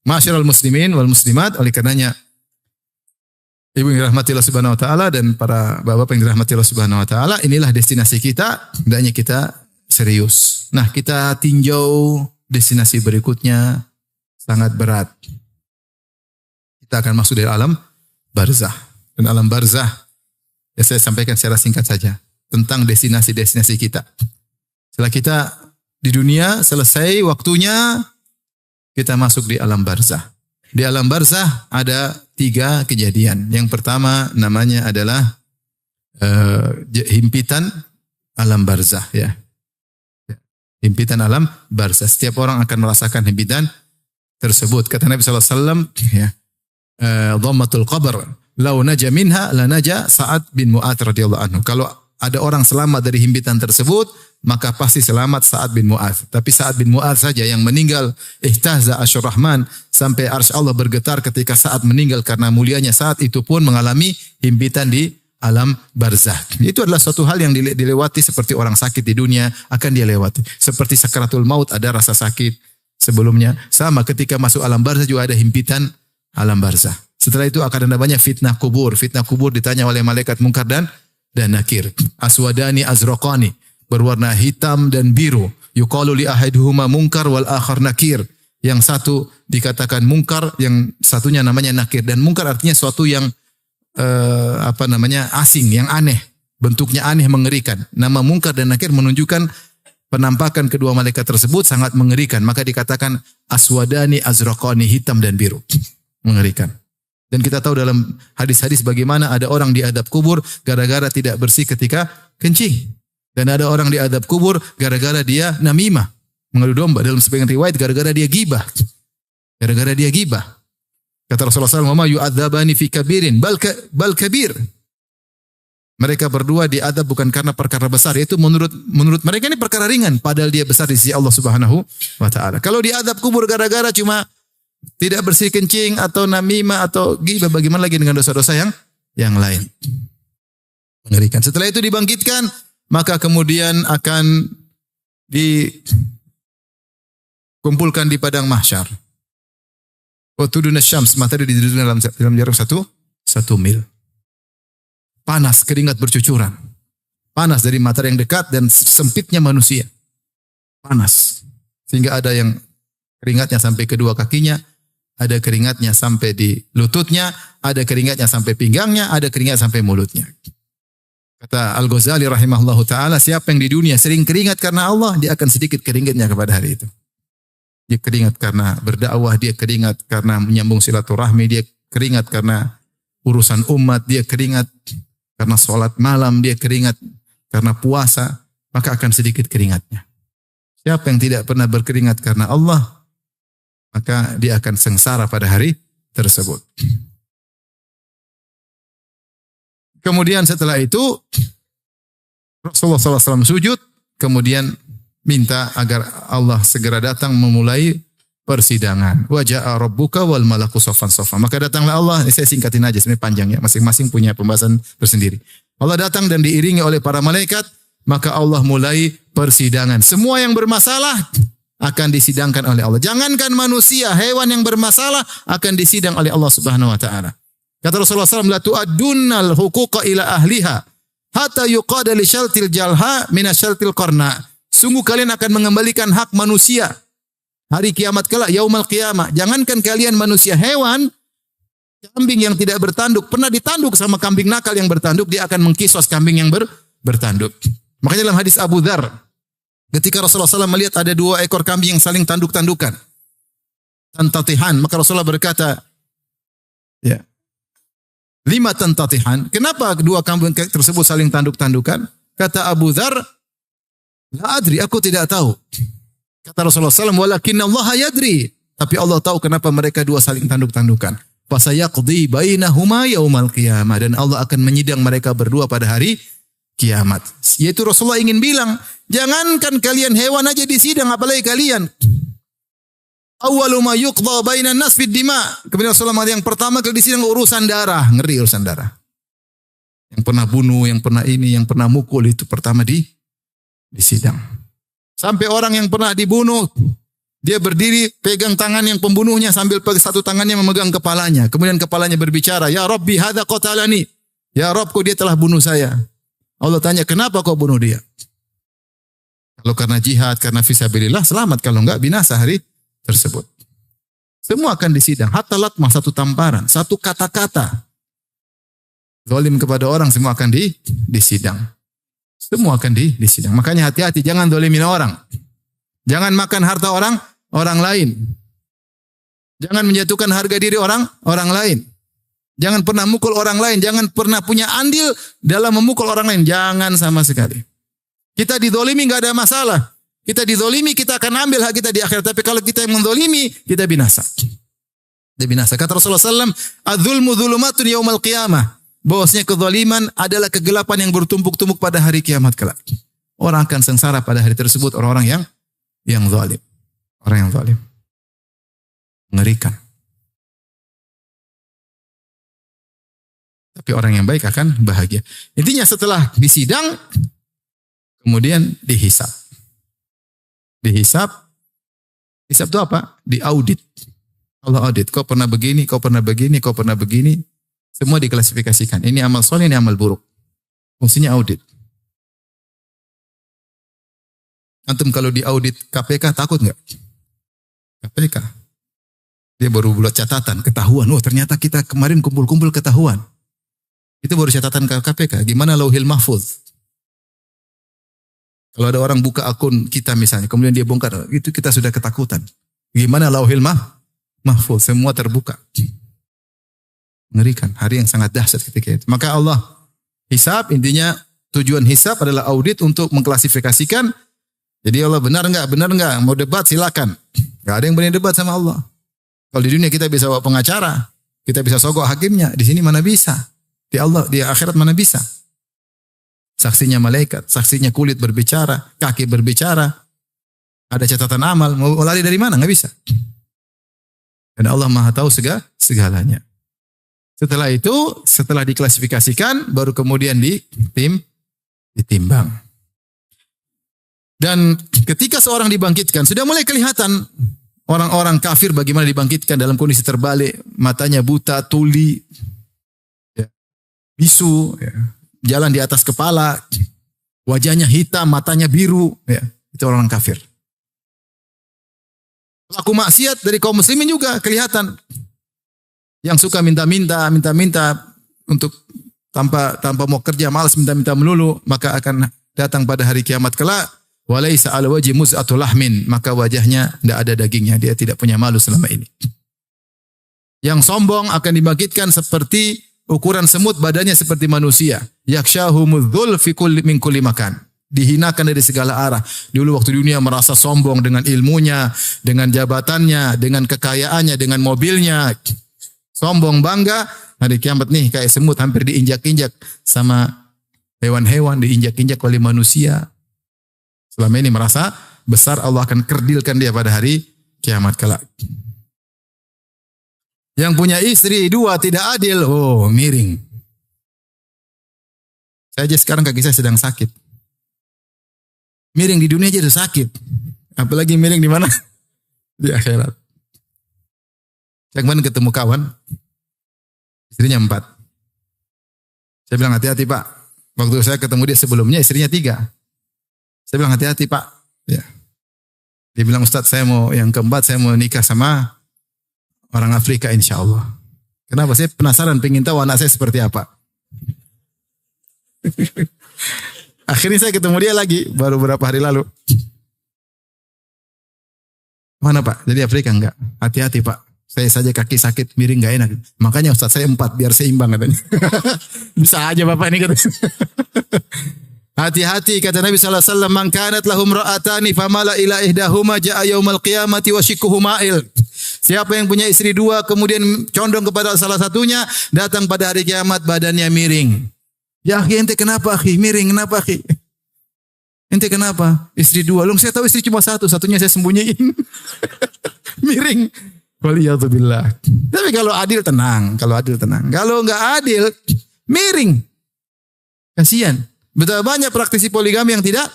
Ma'asyiral muslimin wal muslimat, oleh karenanya ibu yang dirahmati Allah Subhanahu wa taala dan para bapak yang dirahmati Allah Subhanahu wa taala, inilah destinasi kita, hendaknya kita serius. Nah, kita tinjau destinasi berikutnya sangat berat. Kita akan masuk dari alam barzah. Dan alam barzah, ya saya sampaikan secara singkat saja tentang destinasi-destinasi kita. Setelah kita di dunia selesai waktunya, kita masuk di alam barzah. Di alam barzah ada 3 kejadian. Yang pertama namanya adalah himpitan alam barzah, ya. Himpitan alam barzah. Setiap orang akan merasakan himpitan tersebut. Kata Nabi SAW, ya, dhammatul qabr, lau naja minha la naja Sa'ad bin Mu'adz radhiyallahu anhu. Kalau ada orang selamat dari himpitan tersebut, maka pasti selamat Sa'ad bin Mu'adz. Tapi Sa'ad bin Mu'adz saja yang meninggal, ihtazza arsyur rahman, sampai arsy Allah bergetar ketika Sa'ad meninggal karena mulianya Sa'ad itu pun mengalami himpitan di alam barzah. Itu adalah suatu hal yang dilewati seperti orang sakit di dunia akan dia lewati. Seperti sakaratul maut ada rasa sakit sebelumnya. Sama ketika masuk alam barzah juga ada himpitan alam barzah. Setelah itu akan ada banyak fitnah kubur. Fitnah kubur ditanya oleh malaikat Munkar dan Nakir. Aswadani azraqani, berwarna hitam dan biru. Yuqalu li ahaduhuma Munkar wal akhar Nakir. Yang satu dikatakan Munkar, yang satunya namanya Nakir. Dan Munkar artinya suatu yang asing, yang aneh. Bentuknya aneh, mengerikan. Nama Munkar dan Nakir menunjukkan penampakan kedua malaikat tersebut sangat mengerikan. Maka dikatakan aswadani azraqani, hitam dan biru. Mengerikan. Dan kita tahu dalam hadis-hadis bagaimana ada orang diadab kubur gara-gara tidak bersih ketika kencing. Dan ada orang diadab kubur gara-gara dia namimah, mengadu domba. Dalam sebagian riwayat gara-gara dia gibah. Gara-gara dia gibah. Kata Rasulullah SAW, "Wa ma yu'adzabani fi kabirin bal kabir." Mereka berdua diadab bukan karena perkara besar, yaitu menurut mereka ini perkara ringan, padahal dia besar di sisi Allah Subhanahu wa taala. Kalau diadab kubur gara-gara cuma tidak bersih kencing atau namimah atau ghibah, bagaimana lagi dengan dosa-dosa yang lain? Mengerikan. Setelah itu dibangkitkan, maka kemudian akan dikumpulkan di padang mahsyar. Watuduna syams, matahari didudukkan dalam jarak satu mil. Panas, keringat bercucuran. Panas dari matahari yang dekat dan sempitnya manusia. Panas. Sehingga ada yang keringatnya sampai kedua kakinya, ada keringatnya sampai di lututnya, ada keringatnya sampai pinggangnya, ada keringat sampai mulutnya. Kata Al-Ghazali rahimahullahu ta'ala, siapa yang di dunia sering keringat karena Allah, dia akan sedikit keringatnya kepada hari itu. Dia keringat karena berdakwah, dia keringat karena menyambung silaturahmi, dia keringat karena urusan umat, dia keringat karena sholat malam, dia keringat karena puasa, maka akan sedikit keringatnya. Siapa yang tidak pernah berkeringat karena Allah, maka dia akan sengsara pada hari tersebut. Kemudian setelah itu Rasulullah SAW sujud, kemudian minta agar Allah segera datang memulai persidangan. Wa ja'a rabbuka wal malaku saffan saffa. Maka datanglah Allah, saya singkatin aja sebenarnya panjang ya, masing-masing punya pembahasan tersendiri. Allah datang dan diiringi oleh para malaikat, maka Allah mulai persidangan. Semua yang bermasalah akan disidangkan oleh Allah. Jangankan manusia, hewan yang bermasalah akan disidang oleh Allah Subhanahu wa taala. Kata Rasulullah SAW, la tu'addunnal huquqa ila ahliha hatta yuqada li syaltil jalha min syaltil qarna. Sungguh kalian akan mengembalikan hak manusia hari kiamat kelak, yaumul qiyamah. Jangankan kalian manusia, hewan, kambing yang tidak bertanduk pernah ditanduk sama kambing nakal yang bertanduk, dia akan mengkisos kambing yang bertanduk. Makanya dalam hadis Abu Dzar, ketika Rasulullah SAW melihat ada 2 ekor kambing yang saling tanduk-tandukan, tantatihan, maka Rasulullah berkata, ya, 5 tantatihan. Kenapa 2 kambing tersebut saling tanduk-tandukan? Kata Abu Dzar, la adri, aku tidak tahu. Kata Rasulullah SAW, walakinna Allah yadri. Tapi Allah tahu kenapa mereka 2 saling tanduk-tandukan. Fasayaqdi bainahuma yaumal qiyamah. Dan Allah akan menyidang mereka berdua pada hari kiamat. Yaitu Rasulullah ingin bilang, jangankan kalian hewan aja disidang, apalagi kalian. Awwalu ma yuqda bainan nas fid dima. Kemudian Rasulullah yang pertama kali disidang urusan darah, ngeri urusan darah. Yang pernah bunuh, yang pernah ini, yang pernah mukul itu pertama disidang. Sampai orang yang pernah dibunuh, dia berdiri pegang tangan yang pembunuhnya sambil satu tangannya memegang kepalanya. Kemudian kepalanya berbicara, "Ya Rabbi, hadza qatalani." Ya Rabbku, dia telah bunuh saya. Allah tanya, "Kenapa kau bunuh dia?" Kalau karena jihad, karena fisabilillah, selamat. Kalau enggak, binasa hari tersebut. Semua akan disidang. Hatta latmah, satu tamparan, satu kata-kata zalim kepada orang, semua akan disidang. Semua akan disidang. Makanya hati-hati, jangan zalimin orang. Jangan makan harta orang lain. Jangan menjatuhkan harga diri orang lain. Jangan pernah mukul orang lain. Jangan pernah punya andil dalam memukul orang lain. Jangan sama sekali. Kita dizalimi enggak ada masalah. Kita dizalimi, kita akan ambil hak kita di akhirat. Tapi kalau kita yang menzalimi, kita binasa. Kita binasa. Kata Rasulullah SAW, "Adzulmu dzulumatun yaumal qiyamah." bahwasanya kezaliman adalah kegelapan yang bertumpuk-tumpuk pada hari kiamat kelak. Orang akan sengsara pada hari tersebut, orang-orang yang zalim. Orang yang zalim. Mengerikan. Tapi orang yang baik akan bahagia. Intinya setelah disidang, kemudian dihisab. Dihisab. Hisab itu apa? Diaudit. Allah audit. Kau pernah begini, kau pernah begini, kau pernah begini. Semua diklasifikasikan. Ini amal soleh, ini amal buruk. Fungsinya audit. Antum kalau diaudit KPK takut nggak? KPK. Dia baru buat catatan, ketahuan. Oh ternyata kita kemarin kumpul-kumpul ketahuan. Itu baru catatan ke KPK. Gimana lauhil mahfuz? Kalau ada orang buka akun kita misalnya, kemudian dia bongkar, itu kita sudah ketakutan. Gimana lauhil mahfuz? Semua terbuka. Mengerikan. Hari yang sangat dahsyat ketika itu. Maka Allah hisab, intinya tujuan hisab adalah audit untuk mengklasifikasikan. Jadi Allah benar enggak? Benar enggak? Mau debat silakan. Enggak ada yang berani debat sama Allah. Kalau di dunia kita bisa bawa pengacara, kita bisa sogok hakimnya, di sini mana bisa? Di Allah, di akhirat mana bisa? Saksinya malaikat, saksinya kulit berbicara, kaki berbicara. Ada catatan amal, mau lari dari mana? Nggak bisa. Dan Allah Maha tahu segalanya. Setelah itu, setelah diklasifikasikan, baru kemudian ditimbang. Dan ketika seorang dibangkitkan, sudah mulai kelihatan orang-orang kafir bagaimana dibangkitkan dalam kondisi terbalik, matanya buta, tuli, bisu, jalan di atas kepala, wajahnya hitam, matanya biru, itu orang kafir. Pelaku maksiat dari kaum muslimin juga kelihatan, yang suka minta-minta untuk tanpa mau kerja, malas minta-minta melulu, maka akan datang pada hari kiamat kelak, walaisa ala wajhi muz'atul lahmin, maka wajahnya tidak ada dagingnya, dia tidak punya malu selama ini. Yang sombong akan dibangkitkan seperti ukuran semut, badannya seperti manusia. Yakshahumudzul fi kulli min kulli makan. Dihinakan dari segala arah. Dulu waktu dunia merasa sombong dengan ilmunya, dengan jabatannya, dengan kekayaannya, dengan mobilnya. Sombong bangga, hari kiamat nih kayak semut hampir diinjak-injak sama hewan-hewan, diinjak-injak oleh manusia. Selama ini merasa besar, Allah akan kerdilkan dia pada hari kiamat kelak. Yang punya istri 2 tidak adil, oh miring. Saya aja sekarang kaki saya sedang sakit. Miring di dunia aja udah sakit. Apalagi miring di mana? Di akhirat. Saya kemarin ketemu kawan, istrinya 4. Saya bilang hati-hati Pak. Waktu saya ketemu dia sebelumnya istrinya 3. Saya bilang hati-hati Pak. Ya. Dia bilang Ustadz saya mau yang keempat, saya mau nikah sama orang Afrika insya Allah. Kenapa? Saya penasaran, pengen tahu anak saya seperti apa. Akhirnya saya ketemu dia lagi, baru beberapa hari lalu. Mana Pak? Jadi Afrika enggak? Hati-hati Pak. Saya saja kaki sakit, miring enggak enak. Makanya Ustaz saya 4 biar seimbang katanya. Bisa aja Bapak ini katanya. Hati-hati kata Nabi sallallahu alaihi wasallam, "Man kanat lahum ra'atani famala ila ihdahuma ja'a yaumal qiyamati wa shikkuhu ma'il." Siapa yang punya istri 2 kemudian condong kepada salah satunya, datang pada hari kiamat badannya miring. Ya akhi, ente kenapa akhi? Miring kenapa akhi? Ente kenapa? Istri 2. Saya tahu istri cuma 1, satunya saya sembunyiin. Miring. Waliyadzubillah. Tapi kalau adil tenang, Kalau enggak adil, miring. Kasihan. Betapa banyak praktisi poligami yang tidak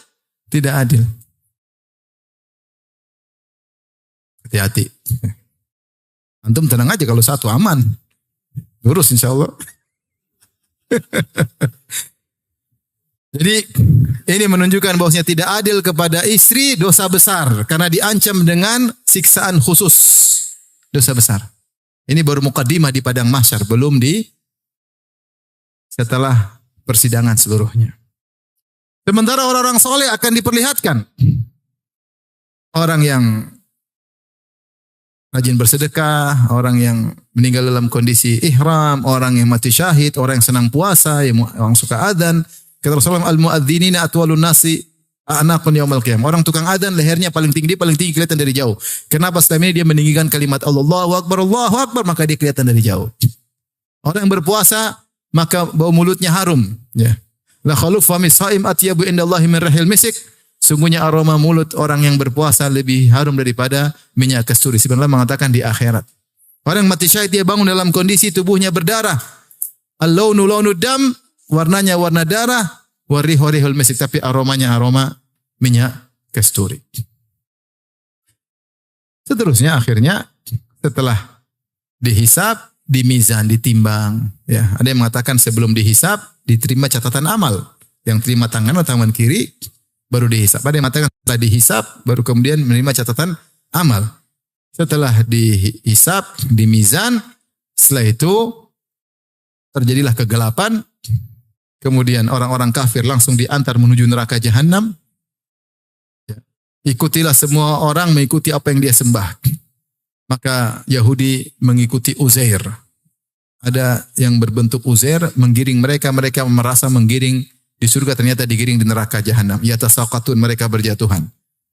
adil. Hati-hati. Antum tenang aja kalau 1 aman. Lurus insya Allah. Jadi ini menunjukkan bahwasanya tidak adil kepada istri dosa besar. Karena diancam dengan siksaan khusus. Dosa besar. Ini baru mukaddimah di padang mahsyar. Belum setelah persidangan seluruhnya. Sementara orang-orang soleh akan diperlihatkan. Orang yang rajin bersedekah, orang yang meninggal dalam kondisi ihram, orang yang mati syahid, orang yang senang puasa, orang suka adzan. Kata Rasulullah, al-muadzinina atwalun nasi a'naqun yaumil qiyamah. Orang tukang adzan lehernya paling tinggi kelihatan dari jauh. Kenapa? Setelah ini dia meninggikan kalimat Allahu Akbar, maka dia kelihatan dari jauh. Orang yang berpuasa maka bau mulutnya harum. Ya. La khaluf famis shaim atyabu indallahi min rihil misik. Sungguhnya aroma mulut orang yang berpuasa lebih harum daripada minyak kasturi. Sebenarnya mengatakan di akhirat. Orang mati syahid dia bangun dalam kondisi tubuhnya berdarah. Al-launu launu dam, warnanya warna darah, warihu rihul misik, tapi aromanya aroma minyak kasturi. Seterusnya akhirnya setelah dihisab, dimizan, ditimbang, ya. Ada yang mengatakan sebelum dihisab diterima catatan amal. Yang terima tangan atau tangan kiri baru dihisab. Ada yang mengatakan setelah dihisab baru kemudian menerima catatan amal. Setelah dihisab, dimizan, setelah itu terjadilah kegelapan. Kemudian orang-orang kafir langsung diantar menuju neraka jahanam. Ikutilah semua orang mengikuti apa yang dia sembah. Maka Yahudi mengikuti Uzair. Ada yang berbentuk Uzair menggiring mereka merasa menggiring di surga, ternyata digiring di neraka jahanam. Yatasaqatun, mereka berjatuhan.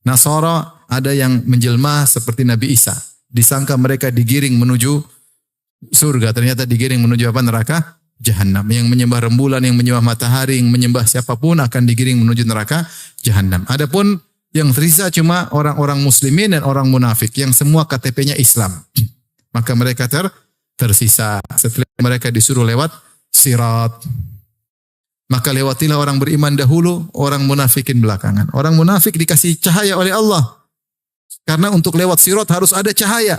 Nasara ada yang menjelma seperti Nabi Isa. Disangka mereka digiring menuju surga, ternyata digiring menuju apa? Neraka jahanam. Yang menyembah rembulan, yang menyembah matahari, yang menyembah siapapun akan digiring menuju neraka jahanam. Adapun yang tersisa cuma orang-orang muslimin dan orang munafik yang semua KTP-nya Islam. Maka mereka tersisa setelah mereka disuruh lewat sirat. Maka lewatilah orang beriman dahulu, orang munafikin belakangan. Orang munafik dikasih cahaya oleh Allah. Karena untuk lewat sirat harus ada cahaya.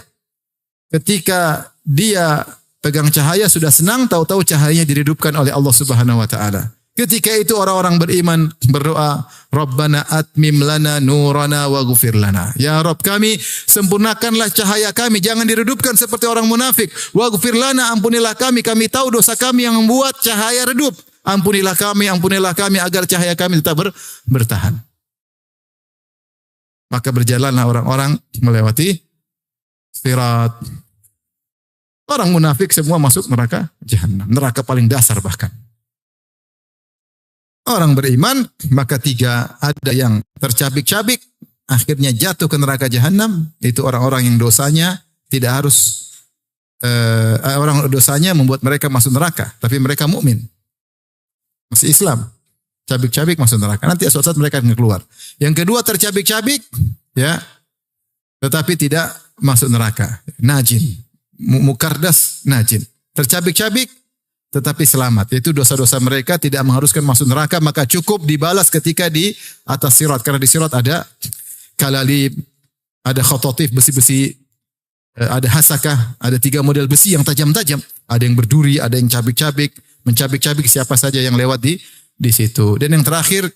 Ketika dia pegang cahaya sudah senang, tahu-tahu cahayanya diredupkan oleh Allah Subhanahu wa taala. Ketika itu orang-orang beriman berdoa, Rabbana atmim lana nurana wa ghufir lana. Ya Rabb kami, sempurnakanlah cahaya kami, jangan diredupkan seperti orang munafik. Wa ghufir lana, ampunilah kami tahu dosa kami yang membuat cahaya redup. Ampunilah kami agar cahaya kami tetap bertahan. Maka berjalanlah orang-orang melewati sirat. Orang munafik semua masuk neraka jahanam, neraka paling dasar bahkan. Orang beriman, maka tiga, ada yang tercabik-cabik, akhirnya jatuh ke neraka jahanam. Itu orang-orang yang dosanya tidak harus, orang dosanya membuat mereka masuk neraka, tapi mereka mukmin, masih Islam. Cabik-cabik masuk neraka. Nanti suatu saat mereka akan keluar. Yang kedua tercabik-cabik, ya, tetapi tidak masuk neraka. Najin, mukardas najin. Tercabik-cabik, tetapi selamat. Itu dosa-dosa mereka tidak mengharuskan masuk neraka, maka cukup dibalas ketika di atas sirat. Karena di sirat ada kalalib, ada khototif, besi-besi, ada hasakah, ada 3 model besi yang tajam-tajam. Ada yang berduri, ada yang cabik-cabik, mencabik-cabik siapa saja yang lewat di situ. Dan yang terakhir,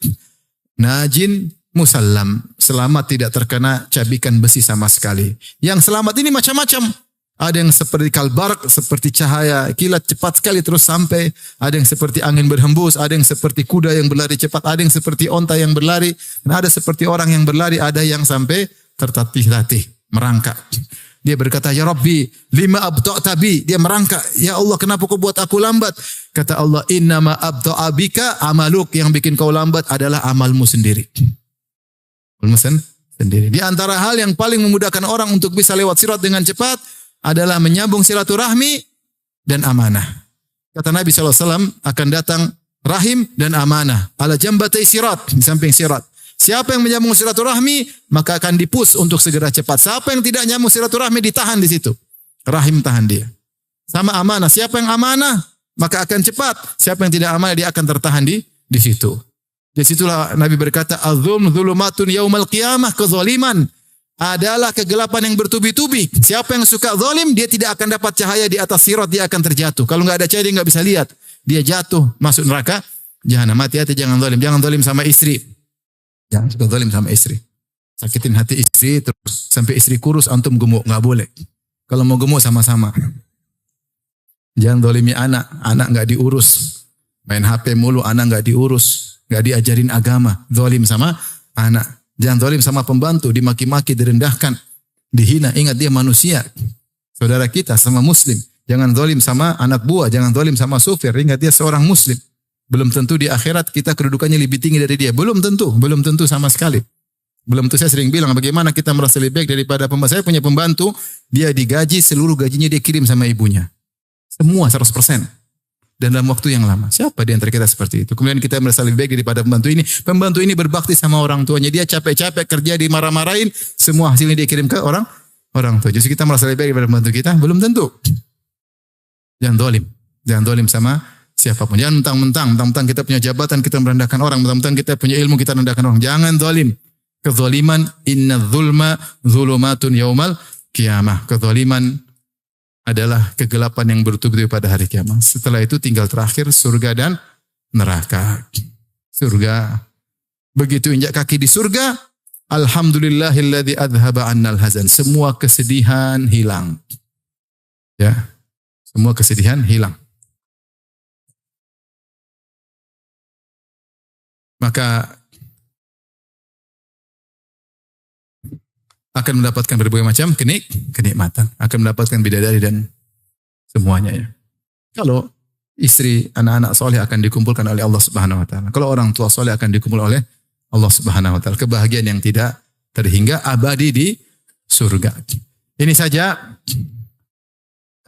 najin musallam, selamat tidak terkena cabikan besi sama sekali. Yang selamat ini macam-macam. Ada yang seperti kalbark, seperti cahaya kilat cepat sekali terus sampai. Ada yang seperti angin berhembus, ada yang seperti kuda yang berlari cepat, ada yang seperti onta yang berlari, dan ada seperti orang yang berlari, ada yang sampai tertatih-tatih, merangkak. Dia berkata, Ya Rabbi, lima abda'ta bi. Dia merangkak. Ya Allah, kenapa kau buat aku lambat? Kata Allah, innama abda'a bika amaluk. Yang bikin kau lambat adalah amalmu sendiri. Amalmu sendiri. Di antara hal yang paling memudahkan orang untuk bisa lewat sirat dengan cepat adalah menyambung silaturahmi dan amanah. Kata Nabi SAW, akan datang rahim dan amanah. Ala jambatai sirat, di samping sirat. Siapa yang menyambung silaturahmi, maka akan dipus untuk segera cepat. Siapa yang tidak nyambung silaturahmi, ditahan di situ. Rahim tahan dia. Sama amanah. Siapa yang amanah, maka akan cepat. Siapa yang tidak amanah, dia akan tertahan di situ. Di situlah Nabi berkata, Az-zulm zulumatun yaumal qiyamah, kezaliman adalah kegelapan yang bertubi-tubi. Siapa yang suka zalim, dia tidak akan dapat cahaya di atas sirat, dia akan terjatuh. Kalau enggak ada cahaya, dia enggak bisa lihat. Dia jatuh, masuk neraka jahanam. Hati-hati jangan zalim. Jangan zalim sama istri. Jangan suka zalim sama istri. Sakitin hati istri terus sampai istri kurus, antum gemuk, enggak boleh. Kalau mau gemuk sama-sama. Jangan zalimi anak, anak enggak diurus. Main HP mulu, anak enggak diurus, enggak diajarin agama. Zalim sama anak. Jangan zalim sama pembantu, dimaki-maki, direndahkan, dihina. Ingat dia manusia. Saudara kita sama muslim. Jangan zalim sama anak buah, jangan zalim sama supir. Ingat dia seorang muslim. Belum tentu di akhirat kita kedudukannya lebih tinggi dari dia. Belum tentu sama sekali. Belum tentu. Saya sering bilang bagaimana kita merasa lebih baik daripada pembantu. Saya punya pembantu, dia digaji, seluruh gajinya dia kirim sama ibunya. Semua 100%. dan dalam waktu yang lama. Siapa di antara kita seperti itu? Kemudian kita merasa lebih baik daripada pembantu ini. Pembantu ini berbakti sama orang tuanya. Dia capek-capek kerja, dimarah-marahin, semua hasilnya dia kirim ke orang tua. Justru kita merasa lebih baik daripada pembantu kita? Belum tentu. Jangan zalim. Jangan zalim sama siapapun. Jangan mentang-mentang kita punya jabatan, kita merendahkan orang. Mentang-mentang kita punya ilmu, kita merendahkan orang. Jangan zalim. Kezaliman, inna dzulma dzulumatun yaumal qiyamah. Kezaliman adalah kegelapan yang bertubi-tubi pada hari kiamat. Setelah itu tinggal terakhir surga dan neraka. Surga. Begitu injak kaki di surga, alhamdulillahilladzi adhaba annal hazan. Semua kesedihan hilang. Ya. Semua kesedihan hilang. Maka akan mendapatkan berbagai macam kenikmatan. Akan mendapatkan bidadari dan semuanya ya. Kalau istri, anak-anak soleh akan dikumpulkan oleh Allah Subhanahu Wa Taala. Kalau orang tua soleh akan dikumpulkan oleh Allah Subhanahu Wa Taala. Kebahagiaan yang tidak terhingga abadi di surga. Ini saja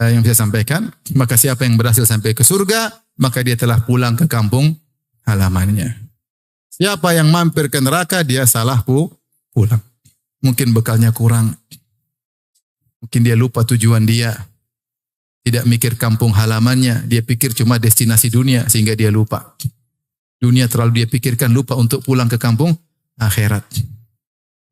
yang saya sampaikan. Maka siapa yang berhasil sampai ke surga, maka dia telah pulang ke kampung halamannya. Siapa yang mampir ke neraka, dia salah pulang. Mungkin bekalnya kurang. Mungkin dia lupa tujuan dia. Tidak mikir kampung halamannya. Dia pikir cuma destinasi dunia sehingga dia lupa. Dunia terlalu dia pikirkan, lupa untuk pulang ke kampung akhirat.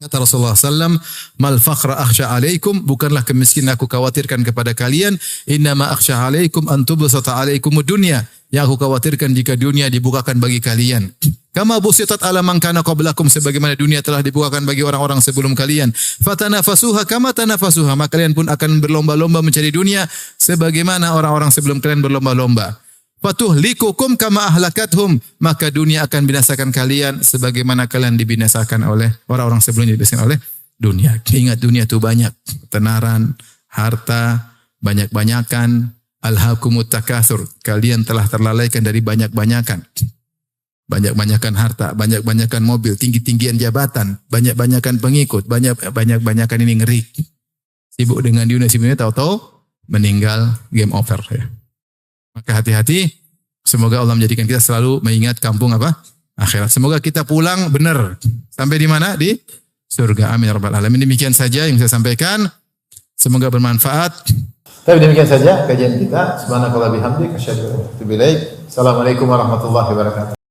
Kata Rasulullah SAW, mal faqra akhsha alaikum, bukanlah kemiskinan aku khawatirkan kepada kalian, innama akhsha alaikum antubsata alaikum dunya. Yang aku khawatirkan jika dunia dibukakan bagi kalian. Kama busitat ala man kana qablakum, sebagaimana dunia telah dibukakan bagi orang-orang sebelum kalian. Fatanafasuha kama tanafasuha, maka kalian pun akan berlomba-lomba mencari dunia sebagaimana orang-orang sebelum kalian berlomba-lomba. Fatuhlikukum kama ahlakathum, maka dunia akan binasakan kalian sebagaimana kalian dibinasakan oleh orang-orang sebelumnya dibinasakan oleh dunia. Ingat, dunia itu banyak, ketenaran, harta, banyak-banyakan, alhaakumut takatsur, kalian telah terlalaikan dari banyak-banyakan. Banyak-banyakan harta, banyak-banyakan mobil, tinggi-tinggian jabatan, banyak-banyakan pengikut, banyak-banyakan ini ngeri. Sibuk dengan dunia, tahu-tahu meninggal, game over ya. Maka hati-hati, semoga Allah menjadikan kita selalu mengingat kampung apa? Akhirat. Semoga kita pulang benar. Sampai di mana? Di surga. Amin ya rabbal alamin. Demikian saja yang saya sampaikan. Semoga bermanfaat. Tapi demikian saja kajian kita. Subhanakallah bihamdik. Asyhadu an la ilaha illa anta. Assalamualaikum warahmatullahi wabarakatuh.